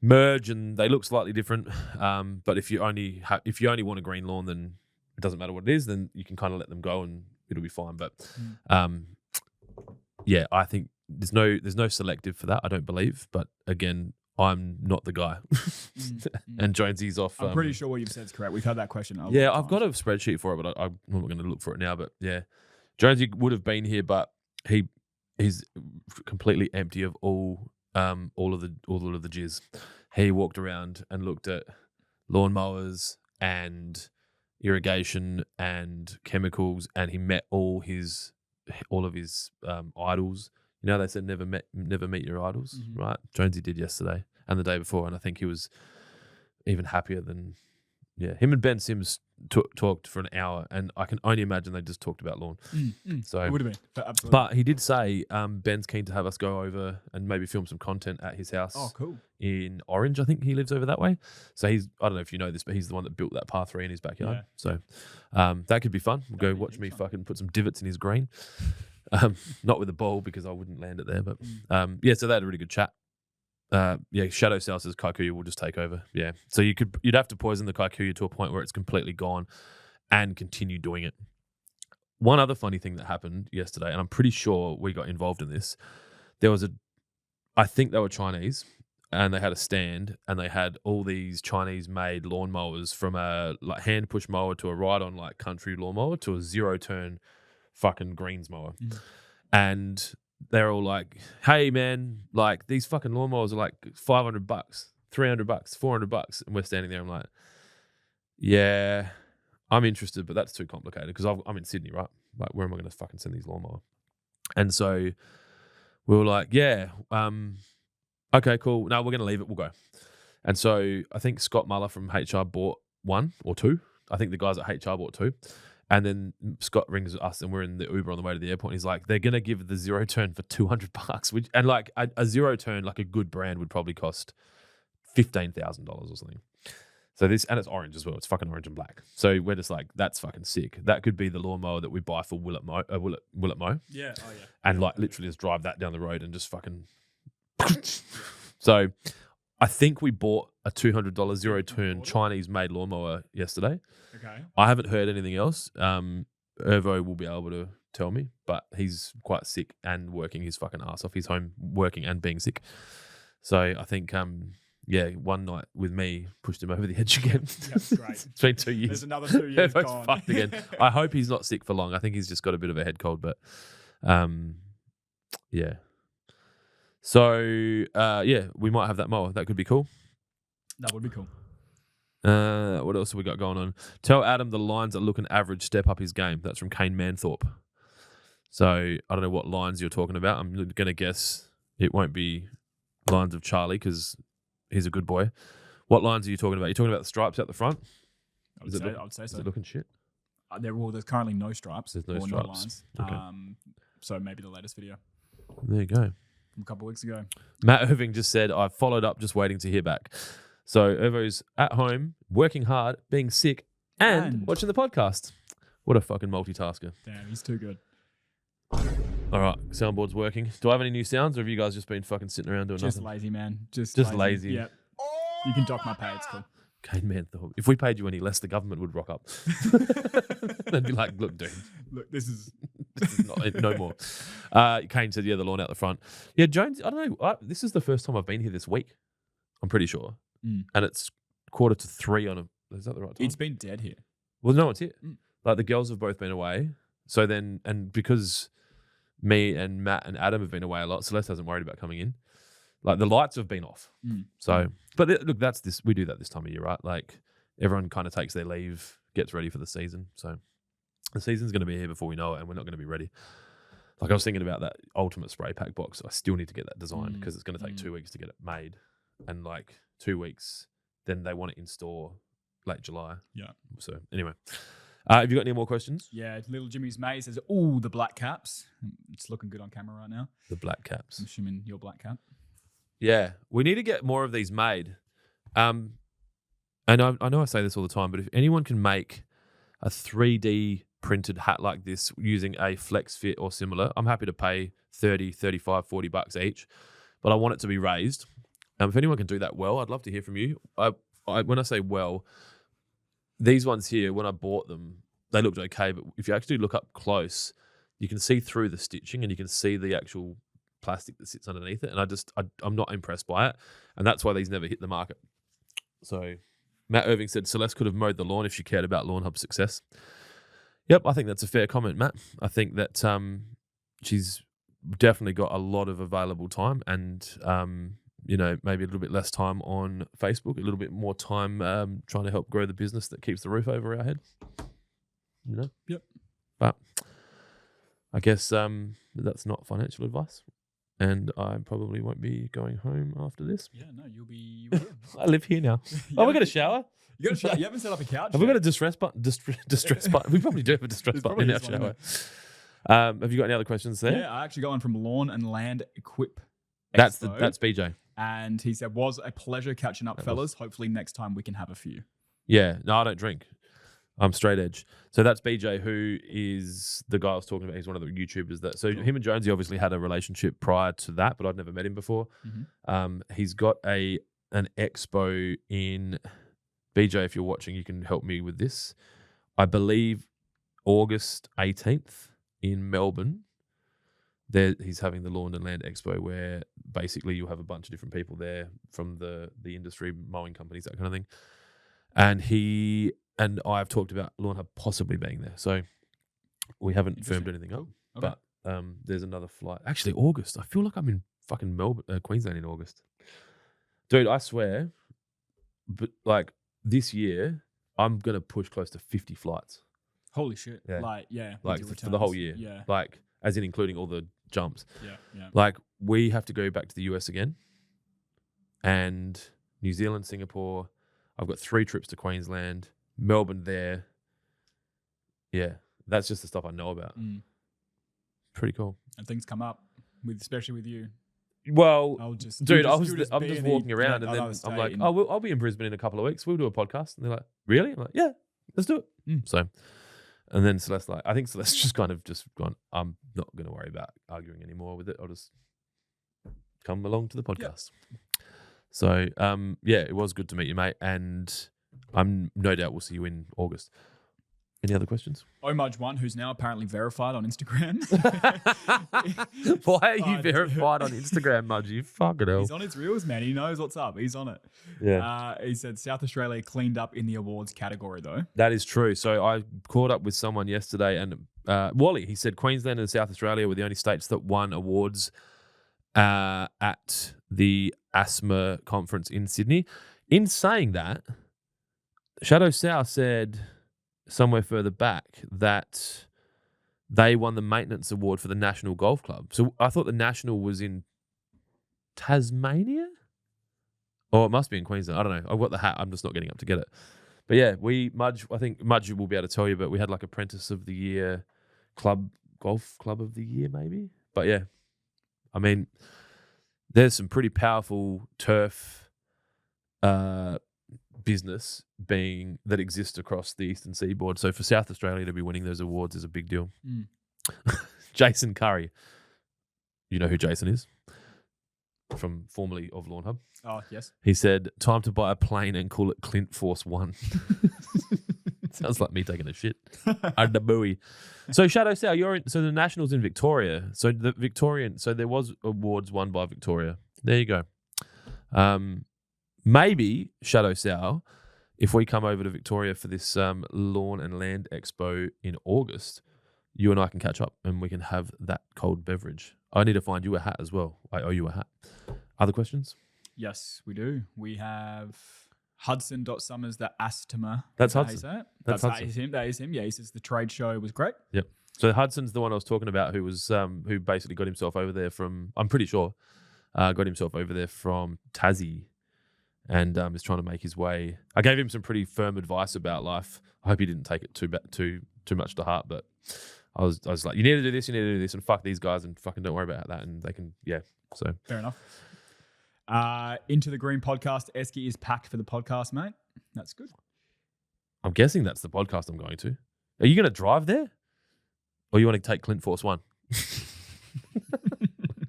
merge and they look slightly different. But if you only want a green lawn, then it doesn't matter what it is, then you can kind of let them go and it'll be fine. But I think there's no selective for that, I don't believe. But again, I'm not the guy. And Jonesy's off. I'm pretty sure what you've said is correct. We've had that question. I've got a spreadsheet for it, but I'm not going to look for it now. But yeah, Jonesy would have been here, but he's completely empty of all of the jizz. He walked around and looked at lawnmowers and irrigation and chemicals, and he met all of his idols. You know, they said never meet your idols, right? Jonesy did yesterday and the day before, and I think he was even happier than him and Ben Sims talked for an hour, and I can only imagine they just talked about lawn. So it would have been, absolutely. But he did say Ben's keen to have us go over and maybe film some content at his house. Oh, cool. In Orange, I think he lives over that way. So I don't know if you know this, but he's the one that built that par 3 in his backyard. Yeah. So that could be fun. We'll go watch me fucking put some divots in his green. Not with a bowl because I wouldn't land it there. But so they had a really good chat. Shadow Cell says kikuyu will just take over. Yeah. So you'd have to poison the kikuyu to a point where it's completely gone and continue doing it. One other funny thing that happened yesterday, and I'm pretty sure we got involved in this, I think they were Chinese, and they had a stand, and they had all these Chinese-made lawnmowers, from a like hand push mower to a ride-on like country lawnmower to a zero-turn fucking greens mower. And they're all like, hey man, like these fucking lawnmowers are like $500, $300, $400. And we're standing there, I'm like, yeah, I'm interested, but that's too complicated because I'm in Sydney, right? Like, where am I going to fucking send these lawnmower? And so we were like, okay, cool. No, we're going to leave it. We'll go. And so I think Scott Muller from HR bought 1 or 2. I think the guys at HR bought 2. And then Scott rings us, and we're in the Uber on the way to the airport. And he's like, they're going to give the zero turn for $200, and like a zero turn, like a good brand would probably cost $15,000 or something. So this, and it's orange as well. It's fucking orange and black. So we're just like, that's fucking sick. That could be the lawnmower that we buy for Willet Mow. Yeah. Oh, yeah. And like literally just drive that down the road and just fucking. So I think we bought a $200 zero turn Chinese made lawnmower yesterday. Okay. I haven't heard anything else. Ervo will be able to tell me, but he's quite sick and working his fucking ass off. He's home working and being sick. So I think, one night with me pushed him over the edge again. That's great. It's been 2 years. There's another 2 years Ervo's gone. fucked again. I hope he's not sick for long. I think he's just got a bit of a head cold, but yeah. So we might have that mower. That could be cool. That would be cool. What else have we got going on? Tell Adam the lines are looking average. Step up his game. That's from Kane Manthorpe. So I don't know what lines you're talking about. I'm going to guess it won't be lines of Charlie because he's a good boy. What lines are you talking about? You're talking about the stripes out the front? I would say so. Is it looking shit? There's currentently no stripes. There's no or stripes. No lines. Okay. So maybe the latest video There you go. from a couple of weeks ago. Matt Irving just said, I've followed up, just waiting to hear back. So Ervo's at home, working hard, being sick, and watching the podcast. What a fucking multitasker. Damn, he's too good. All right, soundboard's working. Do I have any new sounds, or have you guys just been fucking sitting around doing Just nothing? lazy, man. Just lazy. Yep. You can dock my pay. It's cool. Kane Manthorpe. If we paid you any less, the government would rock up. They'd be like, look, dude. Look, this is not, no more. Kane said, the lawn out the front. Yeah, Jones, I don't know. This is the first time I've been here this week. I'm pretty sure. And it's 2:45 on a... Is that the right time? It's been dead here. Well, no, it's here. Like, the girls have both been away. So then... And because me and Matt and Adam have been away a lot, Celeste hasn't worried about coming in. Like, the lights have been off. So... But look, that's this. We do that this time of year, right? Like, everyone kind of takes their leave, gets ready for the season. So the season's going to be here before we know it, and we're not going to be ready. Like, I was thinking about that ultimate spray pack box. I still need to get that designed because it's going to take 2 weeks to get it made. And like 2 weeks, then they want it in store late July. Yeah. So anyway, have you got any more questions? Yeah. Little Jimmy's mate says, "Oh, the black caps. It's looking good on camera right now. The black caps. I'm assuming your black cap. Yeah, we need to get more of these made. And I know I say this all the time, but if anyone can make a 3D printed hat like this using a flex fit or similar, I'm happy to pay 30, 35, 40 bucks each, but I want it to be raised. If anyone can do that well, I'd love to hear from you. When I say well, these ones here, when I bought them, they looked okay, but if you actually look up close, you can see through the stitching and you can see the actual plastic that sits underneath it, and I'm not impressed by it, and that's why these never hit the market. So Matt Irving said Celeste could have mowed the lawn if she cared about Lawnhub's success. Yep, I think that's a fair comment, Matt. I think that she's definitely got a lot of available time, and maybe a little bit less time on Facebook, a little bit more time trying to help grow the business that keeps the roof over our head. Yep. But I guess that's not financial advice. And I probably won't be going home after this. Yeah, no, you'll be here. I live here now. Oh, we got a shower? You got a shower? You haven't set up a couch Have we got a distress button? Distress button? We probably do have a distress button in our shower. Have you got any other questions there? Yeah, I actually got one from Lawn and Land Equip That's Expo. that's BJ. And he said, was a pleasure catching up, fellas. Hopefully next time we can have a few. Yeah, no, I don't drink. I'm straight edge. So that's BJ, who is the guy I was talking about. He's one of the YouTubers that. So him and Jonesy obviously had a relationship prior to that, but I'd never met him before. He's got an expo in BJ. If you're watching, you can help me with this. I believe August 18th in Melbourne. There, he's having the Lawn and Land Expo, where basically you have a bunch of different people there from the industry, mowing companies, that kind of thing. And he and I've talked about Lawnhub possibly being there. So we haven't firmed anything up. Okay. But there's another flight. Actually, August. I feel like I'm in fucking Melbourne, Queensland in August. Dude, I swear, but like this year, I'm going to push close to 50 flights. Holy shit. Yeah. Like For the whole year. Yeah. Like, as in including all the jumps. Yeah. Like, we have to go back to the US again. And New Zealand, Singapore. I've got 3 trips to Queensland. Melbourne there. Yeah. That's just the stuff I know about. Pretty cool. And things come up, especially with you. Well, I'll just, dude, you'll I'm be just in the- walking around and another then I'm state like, in- oh, I'll be in Brisbane in a couple of weeks. We'll do a podcast. And they're like, really? I'm like, yeah, let's do it. So, and then Celeste, I think Celeste just kind of just gone, I'm not going to worry about arguing anymore with it. I'll just come along to the podcast. So, yeah, it was good to meet you, mate. And I'm no doubt we'll see you in August. Any other questions? Omudge1, who's now apparently verified on Instagram. Why are you verified on Instagram, Mudgy? Fucking hell. He's on his reels, man. He knows what's up. He's on it. Yeah. He said South Australia cleaned up in the awards category, though. That is true. So I caught up with someone yesterday, and Wally, he said Queensland and South Australia were the only states that won awards at the asthma conference in Sydney. In saying that, Shadow South said somewhere further back that they won the maintenance award for the National Golf Club. So I thought the National was in Tasmania? Or it must be in Queensland. I don't know. I've got the hat. I'm just not getting up to get it. But yeah, I think Mudge will be able to tell you, but we had like Apprentice of the Year, Golf Club of the Year maybe. But yeah, I mean, there's some pretty powerful turf business that exists across the eastern seaboard. So for South Australia to be winning those awards is a big deal. Jason Curry, you know who Jason is, from formerly of Lawnhub. Oh yes, he said, "Time to buy a plane and call it Clint Force One." Sounds like me taking a shit. Under buoy. So Shadow South, so the Nationals in Victoria. So there was awards won by Victoria. There you go. Maybe, Shadow South, if we come over to Victoria for this Lawn and Land Expo in August, you and I can catch up and we can have that cold beverage. I need to find you a hat as well. I owe you a hat. Other questions? Yes, we do. We have Hudson.Summers, the asthma. That's Hudson. That is him. Yeah, he says the trade show was great. Yep. So Hudson's the one I was talking about who basically got himself over there from, I'm pretty sure, got himself over there from Tassie. And is trying to make his way. I gave him some pretty firm advice about life. I hope he didn't take it too much to heart. But I was like, you need to do this, and fuck these guys, and fucking don't worry about that. And they can, yeah. So fair enough. Into the Green podcast. Esky is packed for the podcast, mate. That's good. I'm guessing that's the podcast I'm going to. Are you going to drive there, or you want to take Clint Force One,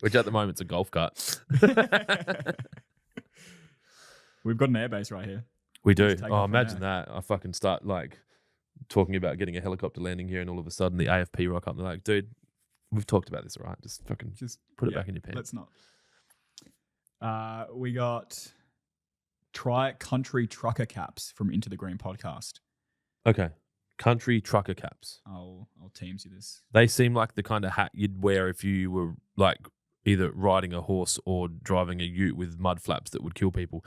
which at the moment's a golf cart. We've got an airbase right here. We do. Oh, imagine that. I fucking start like talking about getting a helicopter landing here and all of a sudden the AFP rock up and they're like, dude, we've talked about this, all right? Just put it back in your pants. Let's not. We got Try Country Trucker Caps from Into the Green podcast. Okay. Country Trucker Caps. I'll Teams you this. They seem like the kind of hat you'd wear if you were like either riding a horse or driving a ute with mud flaps that would kill people.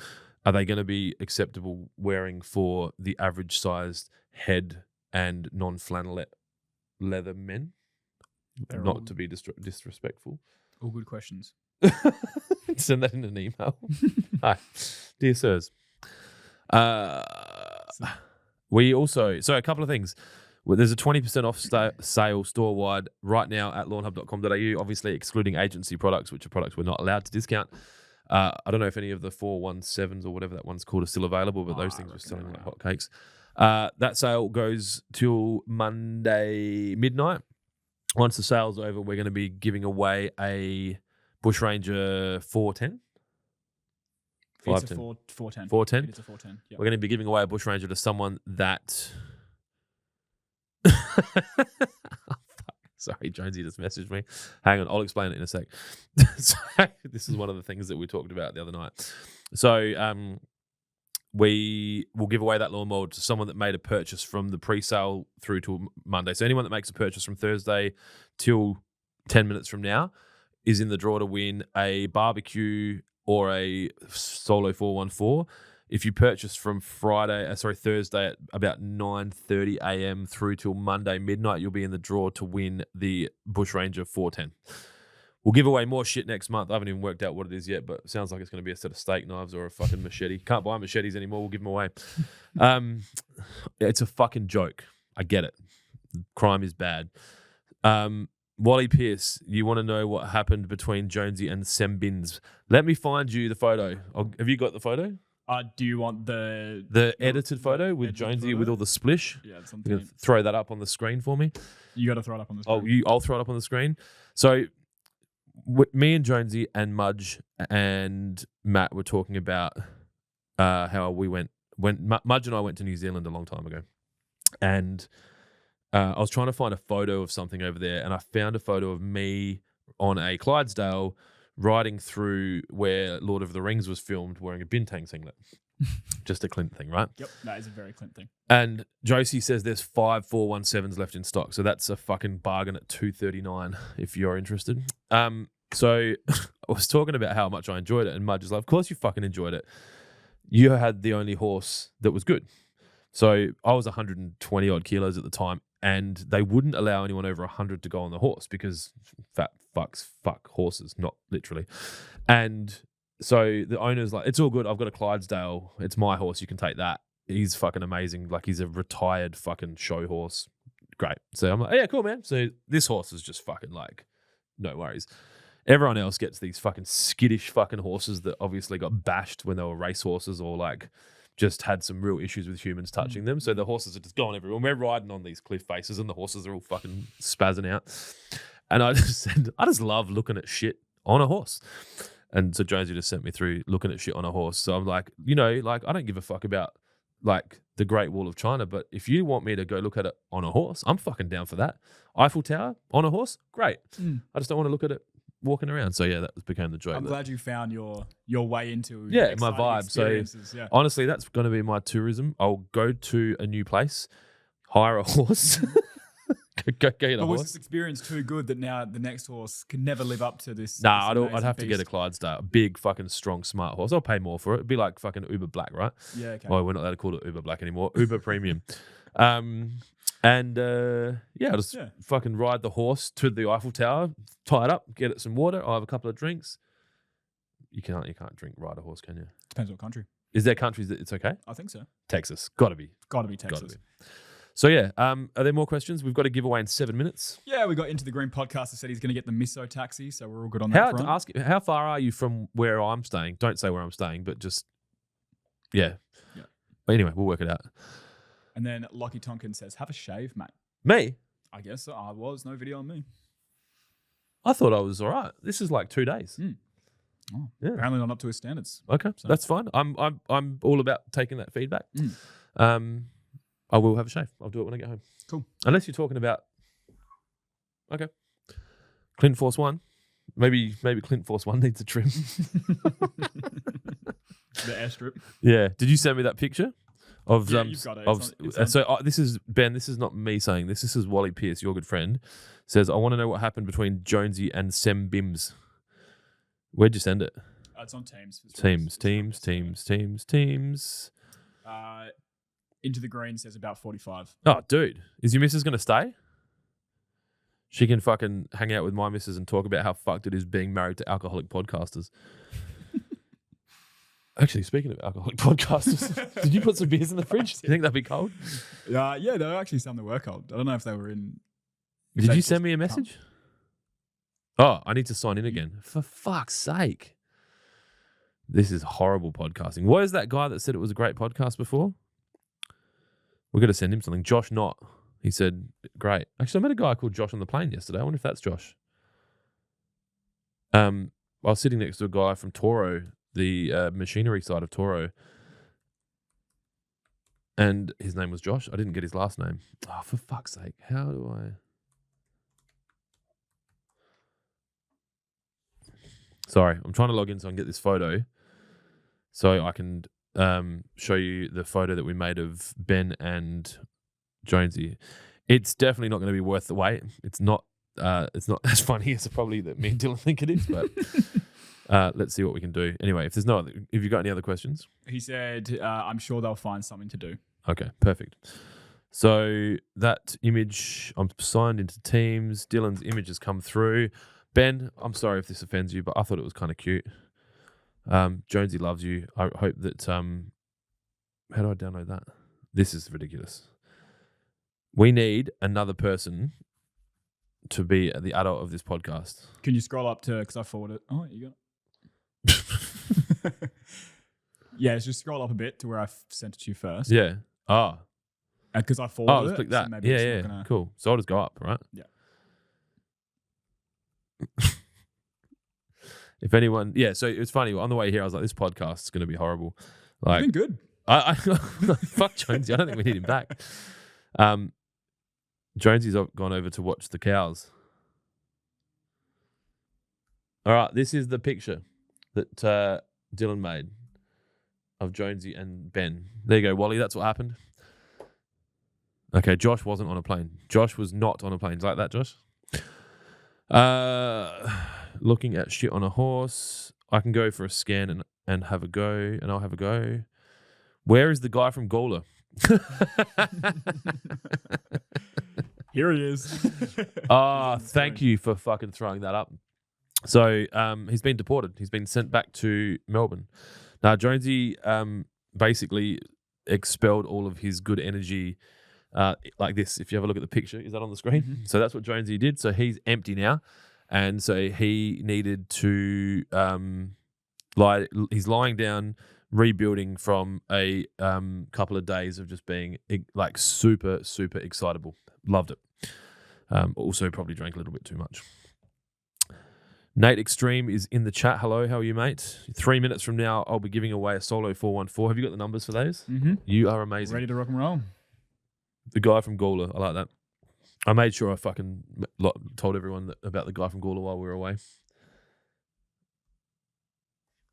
Are they going to be acceptable wearing for the average sized head and non-flannelette leather men? Not to be disrespectful. All good questions. Send that in an email. Hi, dear sirs. We also, so a couple of things. Well, there's a 20% off sale store-wide right now at lawnhub.com.au, obviously excluding agency products, which are products we're not allowed to discount. I don't know if any of the 417s or whatever that one's called are still available, but those things were selling like hotcakes. That sale goes till Monday midnight. Once the sale's over, we're going to be giving away a Bushranger 410. It's a 410. 410? It's a 410. Yep. We're going to be giving away a Bushranger to someone that... Sorry, Jonesy just messaged me. Hang on, I'll explain it in a sec. So, this is one of the things that we talked about the other night. So we will give away that lawnmower to someone that made a purchase from the pre-sale through to Monday. So anyone that makes a purchase from Thursday till 10 minutes from now is in the draw to win a barbecue or a Solo 414. If you purchase from Thursday at about 9:30 a.m. through till Monday midnight, you'll be in the draw to win the Bushranger 410. We'll give away more shit next month. I haven't even worked out what it is yet, but it sounds like it's going to be a set of steak knives or a fucking machete. Can't buy machetes anymore. We'll give them away. It's a fucking joke. I get it. Crime is bad. Wally Pierce, you want to know what happened between Jonesy and Sem Bins? Let me find you the photo. Have you got the photo? Do you want the edited photo with edited Jonesy photo? with all the splish? Yeah, it's You something. can throw that up on the screen for me. You got to throw it up on the screen. I'll throw it up on the screen. So me and Jonesy and Mudge and Matt were talking about how we went when Mudge and I went to New Zealand a long time ago, and I was trying to find a photo of something over there, and I found a photo of me on a Clydesdale riding through where Lord of the Rings was filmed wearing a Bintang singlet. Just a Clint thing, right? Yep, that is a very Clint thing. And Josie says there's 5 417s left in stock, so that's a fucking bargain at $239 if you're interested. So I was talking about how much I enjoyed it, and Mudge is like, of course you fucking enjoyed it. You had the only horse that was good. So I was 120 odd kilos at the time, and they wouldn't allow anyone over 100 to go on the horse because fat fucks fuck horses, not literally. And so the owner's like, it's all good. I've got a Clydesdale. It's my horse. You can take that. He's fucking amazing. Like, he's a retired fucking show horse. Great. So I'm like, oh, yeah, cool, man. So this horse is just fucking like, no worries. Everyone else gets these fucking skittish fucking horses that obviously got bashed when they were race horses or like just had some real issues with humans touching them. So the horses are just going everywhere. We're riding on these cliff faces and the horses are all fucking spazzing out. And I just said, I just love looking at shit on a horse. And so Jonesy just sent me through looking at shit on a horse. So I'm like, you know, like, I don't give a fuck about like the Great Wall of China, but if you want me to go look at it on a horse, I'm fucking down for that. Eiffel Tower on a horse, great. I just don't want to look at it walking around. So yeah, that became the joke. I'm glad you found your way into my vibe. So yeah. Honestly, that's going to be my tourism. I'll go to a new place, hire a horse. go get a but was horse. this experience too good that now the next horse can never live up to this? Nah, this I'd have to get a Clydesdale, a big fucking strong smart horse. I'll pay more for it. It'd be like fucking Uber Black, right? Yeah, okay. Well, we're not allowed to call it Uber Black anymore. Uber Premium. I'll just fucking ride the horse to the Eiffel Tower, tie it up, get it some water. I'll have a couple of drinks. You can't ride a horse, can you? Depends what country. Is there countries that it's okay? I think so. Texas, gotta be Texas. Gotta be. So yeah, are there more questions? We've got a giveaway in 7 minutes. Yeah, we got Into the Green podcast that said he's going to get the Misso taxi, so we're all good on that front. How far are you from where I'm staying? Don't say where I'm staying, but just yeah. But anyway, we'll work it out. And then Lockie Tonkin says, "Have a shave, mate." Me? I guess so. I was no video on me. I thought I was all right. This is like 2 days. Oh, yeah. Apparently not up to his standards. Okay, so that's fine. I'm all about taking that feedback. I will have a shave. I'll do it when I get home. Cool. Unless you're talking about, okay, Clint Force 1. Maybe Clint Force 1 needs a trim. The airstrip. Yeah. Did you send me that picture? You've got it. This is Ben. This is not me saying this. This is Wally Pierce, your good friend. Says, I want to know what happened between Jonesy and Sem Bims. Where'd you send it? It's on Teams. Teams. Into the Green says about 45. Oh, dude, is your missus gonna stay? She can fucking hang out with my missus and talk about how fucked it is being married to alcoholic podcasters. Actually, speaking of alcoholic podcasters, did you put some beers in the fridge? Do you think that'd be cold? Yeah, there are actually some that were cold. I don't know if they were in. Did you send me a message? Oh, I need to sign in again. For fuck's sake. This is horrible podcasting. What is that guy that said it was a great podcast before? We're going to send him something. Josh Knott. He said, great. Actually, I met a guy called Josh on the plane yesterday. I wonder if that's Josh. I was sitting next to a guy from Toro, the machinery side of Toro. And his name was Josh. I didn't get his last name. Oh, for fuck's sake. How do I... Sorry, I'm trying to log in so I can get this photo so I can show you the photo that we made of Ben and Jonesy. It's definitely not going to be worth the wait. It's not as funny as probably that me and Dylan think it is, but let's see what we can do. Anyway, if you've got any other questions. He said, I'm sure they'll find something to do. Okay, perfect. So that image, I'm signed into Teams. Dylan's image has come through. Ben, I'm sorry if this offends you, but I thought it was kind of cute. Jonesy loves you. I hope that... how do I download that? This is ridiculous. We need another person to be the adult of this podcast. Can you scroll up to, because I forwarded it. Oh, you got it. Yeah, just scroll up a bit to where I sent it to you first. Yeah. Oh. Because I Oh, forwarded let's it. click that. So maybe it's Yeah. not gonna... Cool. So I'll just go up, right? Yeah. If anyone, so it's funny. On the way here, I was like, this podcast is going to be horrible. Like, It's been good. I fuck Jonesy. I don't think we need him back. Jonesy's gone over to watch the cows. All right, this is the picture that Dylan made of Jonesy and Ben. There you go, Wally. That's what happened. Okay, Josh wasn't on a plane. Josh was not on a plane. Is like that, Josh? Looking at shit on a horse. I can go for a scan and have a go, and I'll have a go. Where is the guy from Gola? Here he is. Thank you for fucking throwing that up. So he's been deported. He's been sent back to Melbourne. Now, Jonesy basically expelled all of his good energy like this. If you have a look at the picture, is that on the screen? Mm-hmm. So that's what Jonesy did. So he's empty now. And so he needed to he's lying down, rebuilding from a couple of days of just being like super, super excitable. Loved it. Also probably drank a little bit too much. Nate Extreme is in the chat. Hello, how are you, mate? 3 minutes from now, I'll be giving away a Solo 414. Have you got the numbers for those? Mm-hmm. You are amazing. Ready to rock and roll. The guy from Gawler, I like that. I made sure I fucking told everyone about the guy from Gawler while we were away.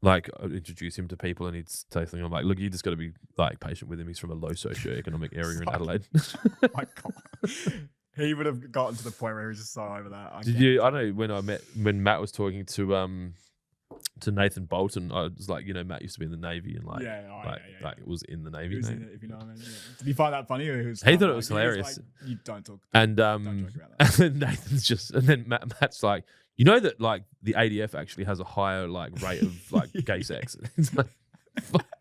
Like, I'd introduce him to people and he'd say something. I'm like, look, you just got to be like patient with him. He's from a low socioeconomic area in Adelaide. Oh my God. He would have gotten to the point where he was just so over that. Did you? I know when Matt was talking to Nathan Bolton, I was like, Matt used to be in the Navy and like was in the Navy. If you know what I mean. Yeah. Did you find that funny? Or he thought it was hilarious. Like, you don't talk. And don't joke about that. And then and then Matt's like, you know that like the ADF actually has a higher like rate of like gay sex. It's like,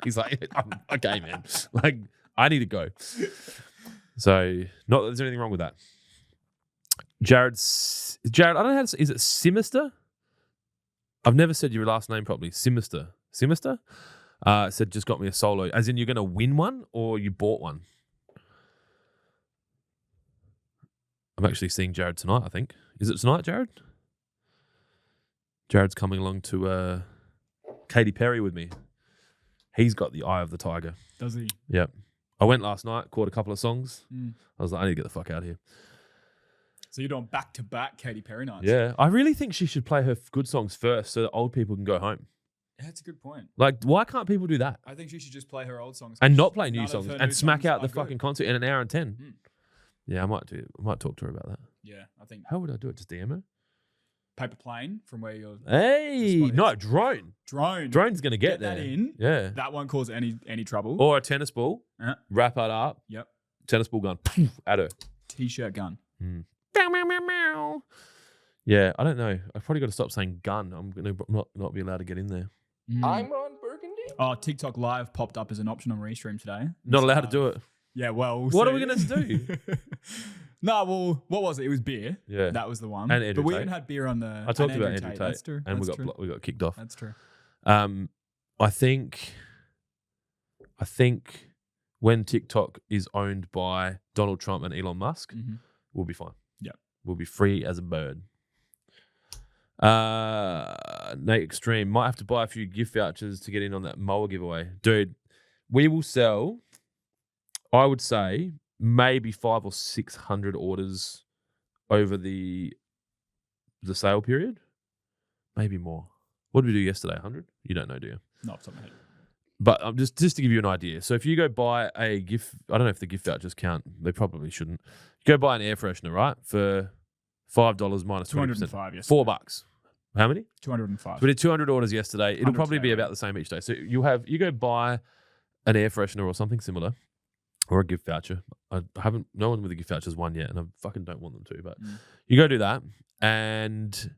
he's like, okay, man, like I need to go. So not that there's anything wrong with that. Jared, I don't know how to say, is it Simister? I've never said your last name properly. Simister? Said just got me a Solo. As in you're going to win one or you bought one? I'm actually seeing Jared tonight, I think. Is it tonight, Jared? Jared's coming along to Katy Perry with me. He's got the eye of the tiger. Does he? Yep. I went last night, caught a couple of songs. I was like, I need to get the fuck out of here. So you're doing back-to-back Katy Perry nights? Yeah. I really think she should play her good songs first so that old people can go home. Yeah, that's a good point. Like, why can't people do that? I think she should just play her old songs. And not play new songs and smack out the fucking concert in an hour and 10. Yeah, I might talk to her about that. Yeah, I think. How would I do it? Just DM her? Paper plane from where you're. Hey, no, drone. Drone's going to get there. That in. Yeah. That won't cause any trouble. Or a tennis ball. Wrap it up. Yep. Tennis ball gun. At her. T-shirt gun. Meow, meow, meow, meow. Yeah, I don't know. I've probably got to stop saying gun. I'm going to not be allowed to get in there. I'm on Burgundy. Oh, TikTok Live popped up as an option on Restream today. Not allowed to do it. Yeah, well, what are we going to do? No, well, what was it? It was beer. Yeah. That was the one. And Andrew but we Tate. even had beer on the... I talked about Andrew Tate. That's true. And That's we got kicked off. That's true. I think when TikTok is owned by Donald Trump and Elon Musk, we'll be fine. Yeah. We'll be free as a bird. Nate Extreme might have to buy a few gift vouchers to get in on that mower giveaway. Dude, we will sell, I would say, maybe 500 or 600 orders over the sale period. Maybe more. What did we do yesterday? 100? You don't know, do you? Not off the top of my head. But just to give you an idea. So if you go buy a gift, I don't know if the gift vouchers count. They probably shouldn't. You go buy an air freshener, right? For $5 minus 20%. 205 yesterday. $4. How many? 205. We did 200 orders yesterday. It'll probably be today, about the same each day. So you go buy an air freshener or something similar, or a gift voucher. No one with a gift voucher has won yet, and I fucking don't want them to. But you go do that, and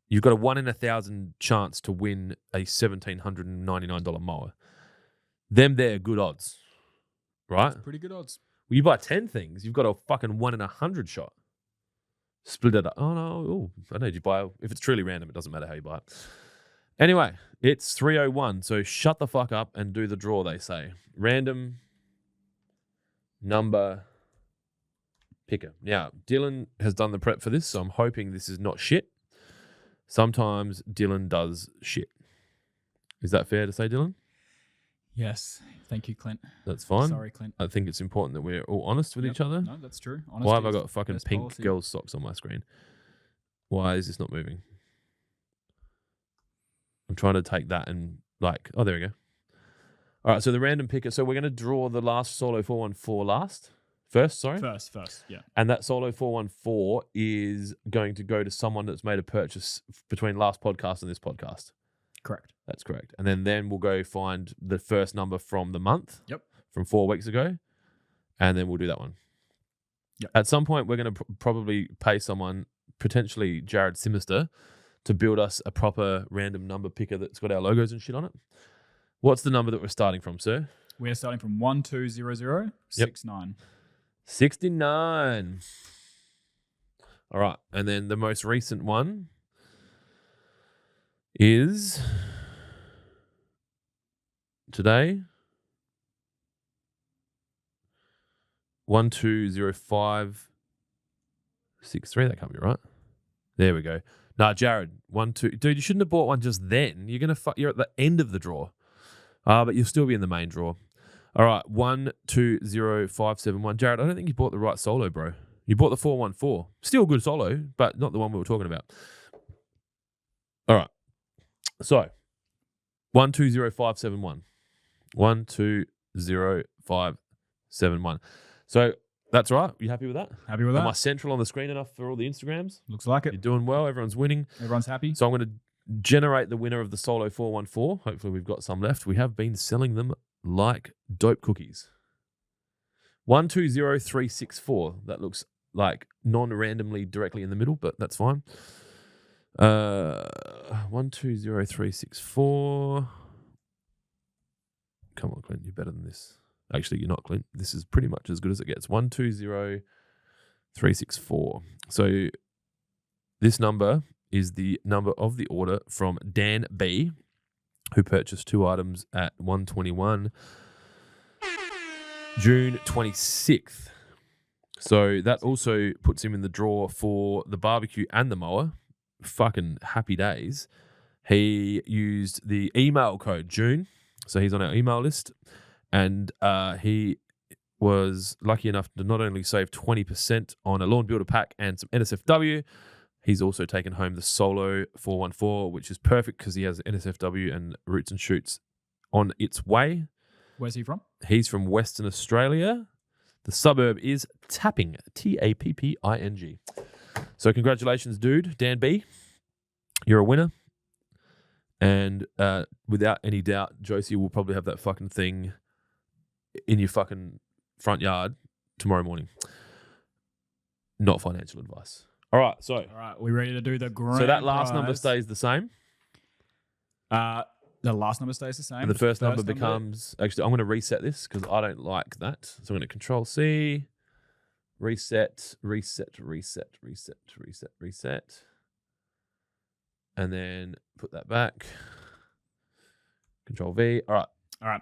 you've got a 1 in 1,000 chance to win a $1,799 mower. They're good odds, right? Pretty good odds. Well, you buy 10 things, you've got a fucking 1 in 100 shot. Split it up. Oh, no. Oh, I know. You buy if it's truly random, it doesn't matter how you buy it. Anyway, it's 3:01. So shut the fuck up and do the draw, they say. Random number picker. Now, Dylan has done the prep for this, so I'm hoping this is not shit. Sometimes Dylan does shit. Is that fair to say, Dylan? Yes. Thank you, Clint. That's fine. Sorry, Clint. I think it's important that we're all honest with each other. No, that's true. Why have I Honesty got fucking best pink policy. girls' socks on my screen? Why is this not moving? I'm trying to take that and oh, there we go. All right, so the random picker. So we're going to draw the last solo 414 first, sorry. First, yeah. And that solo 414 is going to go to someone that's made a purchase between last podcast and this podcast. Correct. That's correct. And then we'll go find the first number from the month. Yep. From 4 weeks ago. And then we'll do that one. Yep. At some point, we're going to probably pay someone, potentially Jared Simister, to build us a proper random number picker that's got our logos and shit on it. What's the number that we're starting from, sir? We're starting from 120069. 69. All right. And then the most recent one is today. 120563. That can't be right. There we go. Nah, Jared, 12. Dude, you shouldn't have bought one just then. You're you're at the end of the draw. But you'll still be in the main draw. All right, 120571. Jared, I don't think you bought the right solo, bro. You bought the 414. Still a good solo, but not the one we were talking about. All right. So 120571. 120571. So that's right. You happy with that? Happy with that? Am I central on the screen enough for all the Instagrams? Looks like You're it. doing well. Everyone's winning. Everyone's happy. So I'm going to generate the winner of the solo 414. Hopefully we've got some left. We have been selling them like dope cookies. 120364. That looks like non-randomly directly in the middle, but that's fine. 120364. Come on, Clint. You're better than this. Actually, you're not, Clint. This is pretty much as good as it gets. 120364. So this number is the number of the order from Dan B, who purchased 2 items at 121 June 26th. So that also puts him in the draw for the barbecue and the mower. Fucking happy days. He used the email code June, so he's on our email list, and he was lucky enough to not only save 20% on a lawn builder pack and some NSFW, he's also taken home the Solo 414, which is perfect because he has NSFW and Roots and Shoots on its way. Where's he from? He's from Western Australia. The suburb is Tapping, Tapping. So congratulations, dude, Dan B. You're a winner. And without any doubt, Jonesy will probably have that fucking thing in your fucking front yard tomorrow morning. Not financial advice. All right, so. All right, we ready to do the grand So that last number prize? stays the same. The last number stays the same. And the first number becomes... Actually, I'm going to reset this because I don't like that. So I'm going to Control C. Reset. And then put that back. Control V. All right.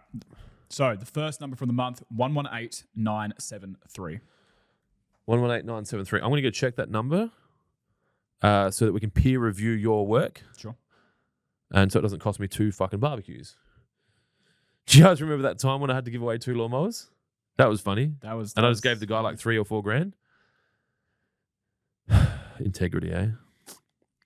So the first number from the month, 118973. 118973. I'm going to go check that number so that we can peer review your work. Sure. And so it doesn't cost me 2 fucking barbecues. Do you guys remember that time when I had to give away 2 lawnmowers? That was funny. I just gave the guy like 3 or 4 grand. Integrity, eh?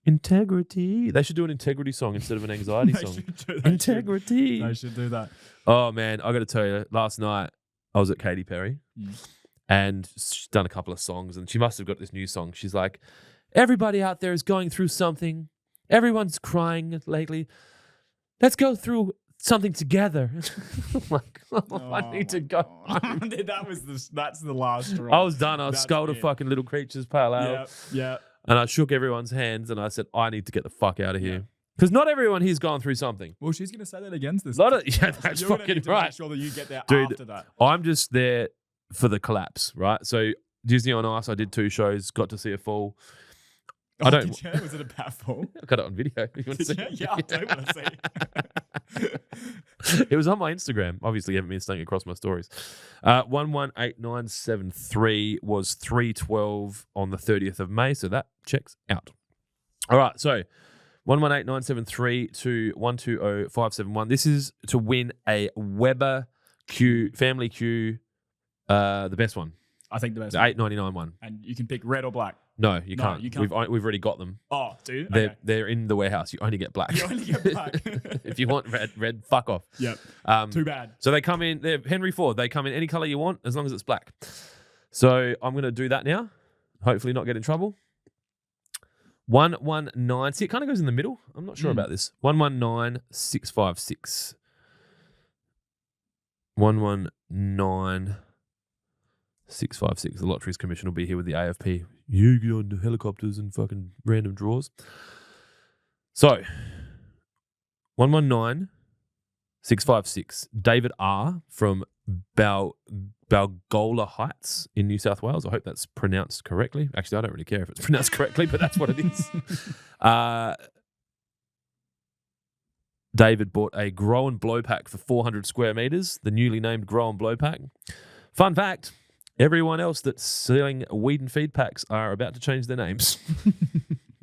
Integrity. They should do an integrity song instead of an anxiety song. Integrity. They should do that. Oh, man. I got to tell you, last night I was at Katy Perry and she's done a couple of songs and she must have got this new song. She's like, everybody out there is going through something. Everyone's crying lately. Let's go through something together. I'm like, I need to go home. That's the last straw. I was done. I scolded fucking little creatures pale ale. Yeah. And I shook everyone's hands and I said, I need to get the fuck out of here. Because not everyone here's gone through something. Well, she's going to say that against this. That's you're gonna fucking need to right. Make sure that you get there Dude, after that. I'm just there for the collapse, right? So Disney on Ice, I did 2 shows, got to see a full. I don't. Did you? Was it a batful? I got it on video. You want to see? Did you? Yeah, I don't want to see. It was on my Instagram. Obviously, you haven't been staying across my stories. 118973 was 312 on the 30th of May, so that checks out. All right, so 118973 to 120571. This is to win a Weber Family Q, the best one. I think the best. The $8.99 one. And you can pick red or black. No, you can't. You can't. We've already got them. Oh, dude. They're in the warehouse. You only get black. You only get black. If you want red, fuck off. Yep. Too bad. So they come in. They're Henry Ford. They come in any color you want as long as it's black. So I'm going to do that now. Hopefully not get in trouble. 119. See, it kind of goes in the middle. I'm not sure about this. 119656. 119656. The Lotteries Commission will be here with the AFP. You get on the helicopters and fucking random draws. So 119656. David R. from Balgola Heights in New South Wales. I hope that's pronounced correctly. Actually, I don't really care if it's pronounced correctly, but that's what it is. David bought a Grow and Blow pack for 400 square meters, the newly named Grow and Blow pack. Fun fact, everyone else that's selling weed and feed packs are about to change their names.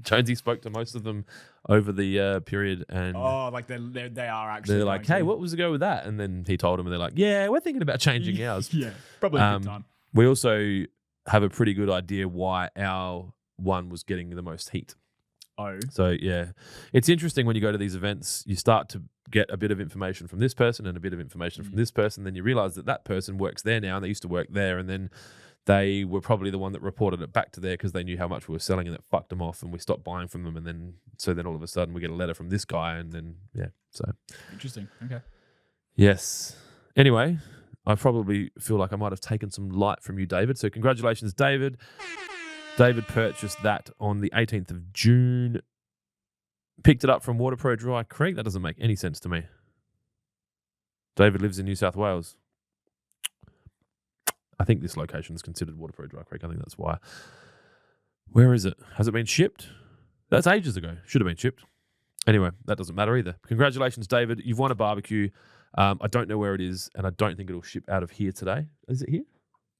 Jonesy spoke to most of them over the period, and like they are actually. they're like, "Hey, what was the go with that?" And then he told them, and they're like, "Yeah, we're thinking about changing ours." Yeah, probably a good time. We also have a pretty good idea why our one was getting the most heat. Oh, so yeah, it's interesting when you go to these events. You start to get a bit of information from this person and a bit of information from this person. Then you realize that person works there now, and they used to work there, and then they were probably the one that reported it back to there because they knew how much we were selling, and it fucked them off, and we stopped buying from them. And then all of a sudden we get a letter from this guy, and then so interesting. Okay. Yes. Anyway, I probably feel like I might have taken some light from you, David. So congratulations, David. David purchased that on the 18th of June. Picked it up from Waterpro Dry Creek. That doesn't make any sense to me. David lives in New South Wales. I think this location is considered Waterpro Dry Creek. I think that's why. Where is it? Has it been shipped? That's ages ago. Should have been shipped. Anyway, that doesn't matter either. Congratulations, David. You've won a barbecue. I don't know where it is, and I don't think it'll ship out of here today. Is it here?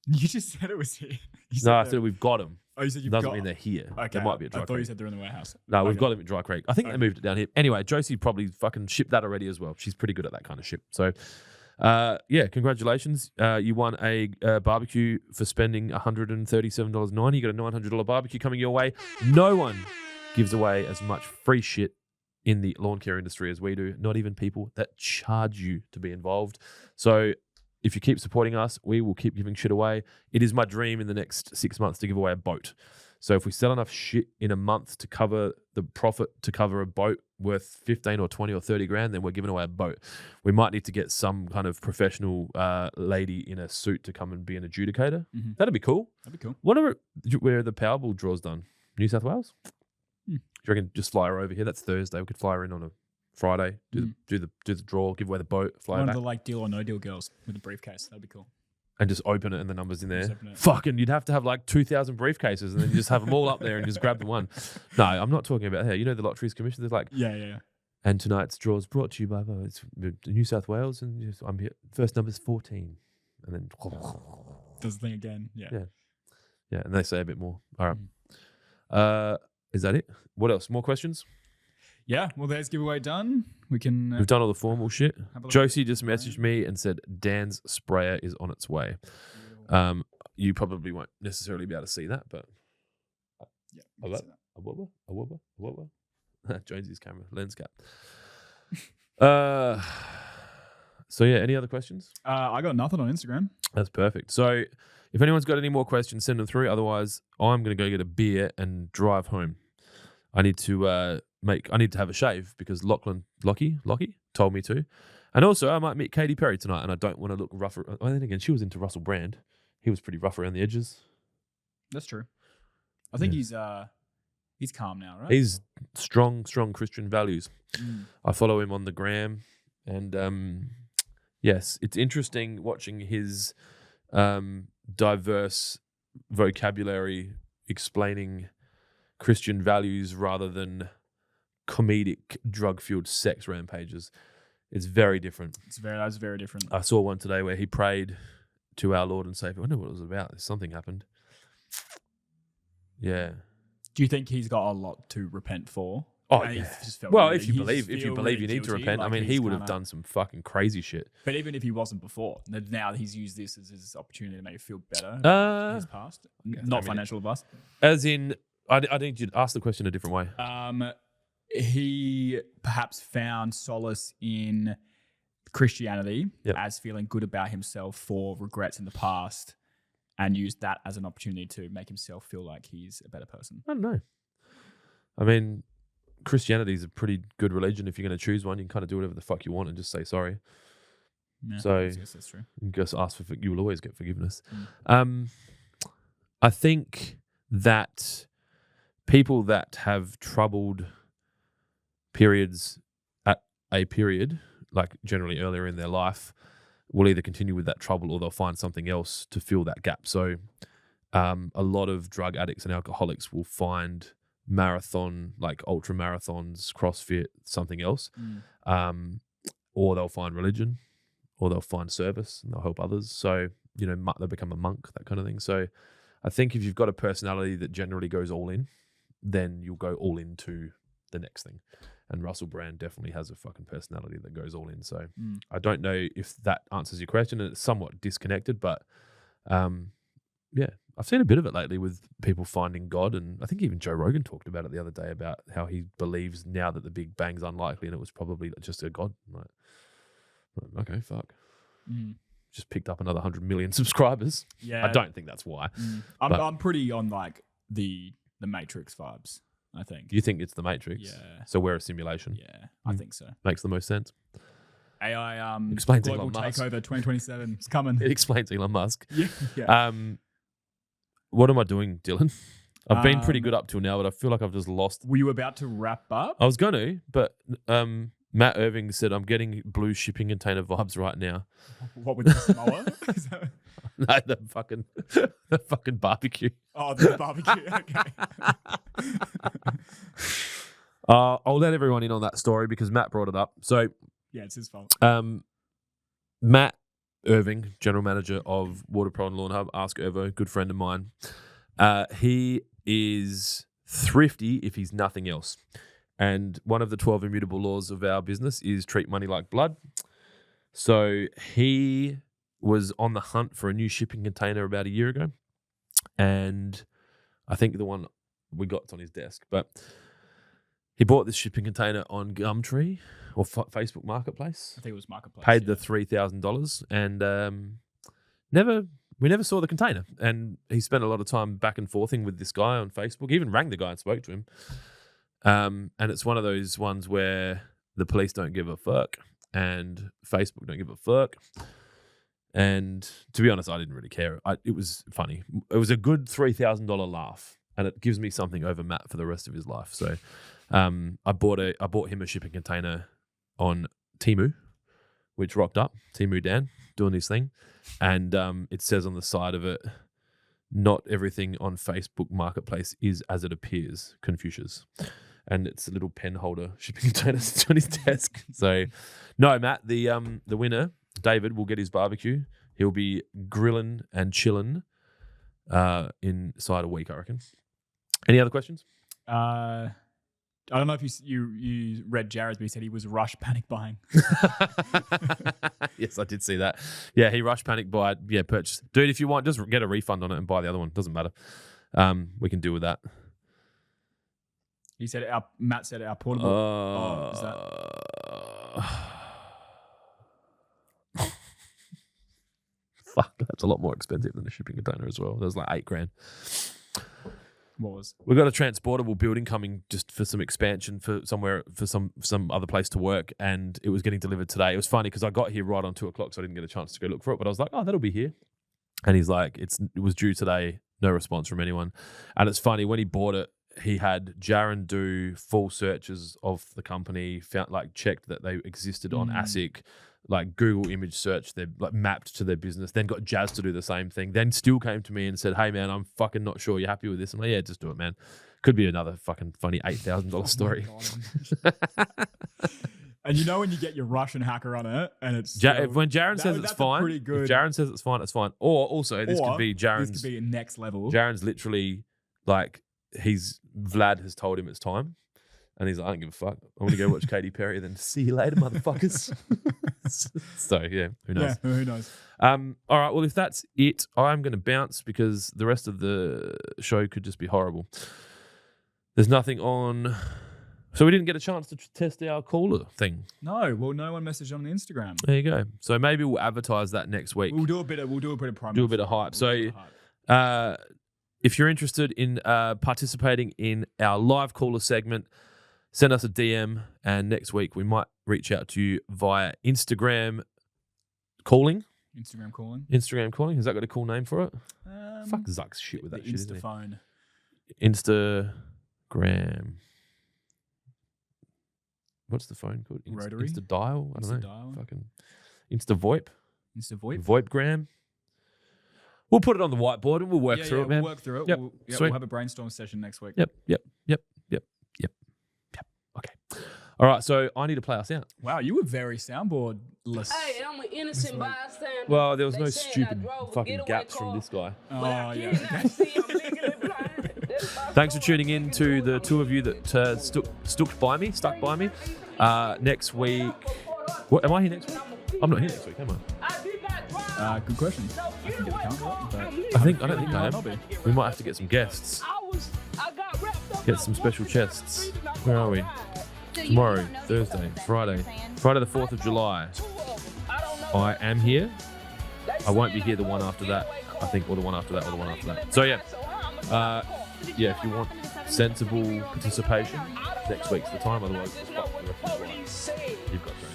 You just said it was here. No, I said we've got them. Oh, you said you've doesn't got mean they're here. Okay. They might be at Dry I thought Creek. you said they're in the warehouse. No, we've got them at Dry Creek. I think they moved it down here. Anyway, Josie probably fucking shipped that already as well. She's pretty good at that kind of ship. So, congratulations. You won a barbecue for spending $137.90. You got a $900 barbecue coming your way. No one gives away as much free shit in the lawn care industry as we do. Not even people that charge you to be involved. So if you keep supporting us, we will keep giving shit away. It is my dream in the next 6 months to give away a boat. So if we sell enough shit in a month to cover the profit to cover a boat worth 15 or 20 or 30 grand, then we're giving away a boat. We might need to get some kind of professional lady in a suit to come and be an adjudicator. Mm-hmm. That'd be cool. That'd be cool. Where are the Powerball draws done? New South Wales? Do you reckon just fly her over here? That's Thursday. We could fly her in on a Friday, do the draw, give away the boat, fly One back. of the Deal or No Deal girls with a briefcase. That'd be cool. And just open it and the numbers in there. Fucking, you'd have to have 2,000 briefcases and then you just have them all up there and just grab the one. No, I'm not talking about her. You know the Lotteries Commission? There's Yeah. And tonight's draw is brought to you by it's New South Wales, and I'm here. First number's 14, and then does the thing again. Yeah, and they say a bit more. All right. Is that it? What else? More questions? Yeah, well, there's giveaway done. We've done all the formal shit. Josie just messaged me and said Dan's sprayer is on its way. You probably won't necessarily be able to see that, but a wobber. Jonesy's camera lens cap. So yeah, any other questions? I got nothing on Instagram. That's perfect. So if anyone's got any more questions, send them through. Otherwise, I'm going to go get a beer and drive home. I need to have a shave because Lockie told me to. And also, I might meet Katy Perry tonight, and I don't want to look rough. Then again, she was into Russell Brand. He was pretty rough around the edges. That's true. I think he's calm now, right? He's strong Christian values. I follow him on the gram, and yes, it's interesting watching his diverse vocabulary explaining Christian values rather than comedic drug-fueled sex rampages. It's very different. That's very different. I saw one today where he prayed to our Lord and Savior. I wonder what it was about. Something happened. Yeah. Do you think he's got a lot to repent for? Oh, And yeah. he just felt Well, really- if you he believe, just if you feel believe really you need to guilty, repent, I like mean, he he's would have kinda- done some fucking crazy shit. But even if he wasn't before, now he's used this as his opportunity to make you feel better Uh, about his past. I Not mean- financial advice. As in, I need you to ask the question a different way. He perhaps found solace in Christianity Yep. as feeling good about himself for regrets in the past and used that as an opportunity to make himself feel like he's a better person. I don't know. I mean, Christianity is a pretty good religion. If you're going to choose one, you can kind of do whatever the fuck you want and just say sorry. Yeah, So- I guess that's true. And just ask for. You will always get forgiveness. Mm. I think that people that have troubled periods at a period, like generally earlier in their life, will either continue with that trouble or they'll find something else to fill that gap. So a lot of drug addicts and alcoholics will find marathon, like ultra marathons, CrossFit, something else, or they'll find religion, or they'll find service and they'll help others. So, they'll become a monk, that kind of thing. So I think if you've got a personality that generally goes all in, then you'll go all into the next thing. And Russell Brand definitely has a fucking personality that goes all in. So I don't know if that answers your question, and it's somewhat disconnected, but yeah, I've seen a bit of it lately with people finding God, and I think even Joe Rogan talked about it the other day about how he believes now that the Big Bang's unlikely and it was probably just a God. Like, okay, fuck. Just picked up another 100 million subscribers. Yeah, I don't think that's why. I'm pretty on like the Matrix vibes, I think. You think it's the Matrix? Yeah. So we're a simulation. Yeah, I think so. Makes the most sense. AI Explains global Elon Musk. takeover 2027. It's coming. It explains Elon Musk. Yeah. What am I doing, Dylan? I've been pretty good up till now, but I feel like I've just lost. Were you about to wrap up? I was going to, but Matt Irving said I'm getting blue shipping container vibes right now. What with the Samoa? Is that- No, the fucking barbecue. Oh, the barbecue. Okay. I'll let everyone in on that story because Matt brought it up. So Yeah, it's his fault. Matt Irving, general manager of Water Pro and Lawnhub, Ask Irvo, good friend of mine. He is thrifty if he's nothing else. And one of the 12 immutable laws of our business is treat money like blood. So he was on the hunt for a new shipping container about a year ago. And I think the one we got's on his desk. But he bought this shipping container on Gumtree or Facebook Marketplace. I think it was Marketplace. Paid the $3,000 and we never saw the container. And he spent a lot of time back and forthing with this guy on Facebook. He even rang the guy and spoke to him. And it's one of those ones where the police don't give a fuck and Facebook don't give a fuck. And to be honest, I didn't really care. It was funny. It was a good $3,000 laugh, and it gives me something over Matt for the rest of his life. So I bought him a shipping container on Temu, which rocked up. Temu Dan doing his thing, and it says on the side of it, "Not everything on Facebook Marketplace is as it appears." Confucius. And it's a little pen holder shipping container sits on his desk. So, no, Matt, the winner, David, will get his barbecue. He'll be grilling and chilling inside a week, I reckon. Any other questions? I don't know if you read Jared's, but he said he was rush panic buying. Yes, I did see that. Yeah, he rushed panic buy. Yeah, purchase. Dude, if you want, just get a refund on it and buy the other one. Doesn't matter. We can deal with that. He said Matt said our portable. Is that? Fuck, that's a lot more expensive than the shipping container as well. That was like $8,000. What was? We've got a transportable building coming just for some expansion for somewhere for some other place to work, and it was getting delivered today. It was funny because I got here right on 2:00, so I didn't get a chance to go look for it. But I was like, "Oh, that'll be here," and he's like, "It was due today. No response from anyone." And it's funny when he bought it, he had Jaron do full searches of the company, checked that they existed on ASIC, like Google image search, they're like mapped to their business, then got Jazz to do the same thing, then still came to me and said, hey man, I'm fucking not sure you're happy with this. I'm like, yeah, just do it, man. Could be another fucking funny $8,000 story. And you know when you get your Russian hacker on it and it's... when Jaron says it's fine, if Jaron says it's fine, it's fine. Or also, this could be Jaron's... This could be a next level. Jaron's literally like, Vlad has told him it's time. And he's like, I don't give a fuck. I want to go watch Katy Perry, then see you later, motherfuckers. So, yeah, who knows? Yeah, who knows? All right, well, if that's it, I'm going to bounce because the rest of the show could just be horrible. There's nothing on... So we didn't get a chance to test our cooler thing. No, well, no one messaged on the Instagram. There you go. So maybe we'll advertise that next week. We'll do a bit of promo. Do a bit of hype. If you're interested in participating in our live caller segment, send us a DM, and next week we might reach out to you via Instagram calling. Instagram calling. Has that got a cool name for it? Fuck Zuck's shit with that shit. Instaphone. Instagram. What's the phone called? Rotary? Insta dial? I don't know. Dial. Fucking Insta VoIP. VoIP. VoIPgram. We'll put it on the whiteboard and we'll work through it, man. We'll work through it. Yep. We'll have a brainstorm session next week. Yep. Okay. All right, so I need to play us out. Wow, you were very soundboard-less. Hey, I'm an innocent bystander. Well, there was no stupid fucking gaps from this guy. Oh, yeah. Thanks for tuning in to the two of you that stuck by me. Next week... What, am I here next week? I'm not here next week, am I? Good question. I can get the count up, but I don't think I am. We might have to get some guests. Get some special chests. Where are we? Tomorrow, Thursday, Friday the 4th of July. I am here. I won't be here the one after that, I think, or the one after that, or the one after that. So yeah, if you want sensible participation, next week's the time. Otherwise, just fuck the rest of the life. You've got to.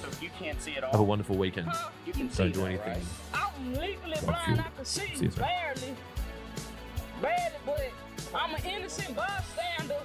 Have a wonderful weekend. Don't do anything. See you soon. Barely, but I'm an innocent bystander.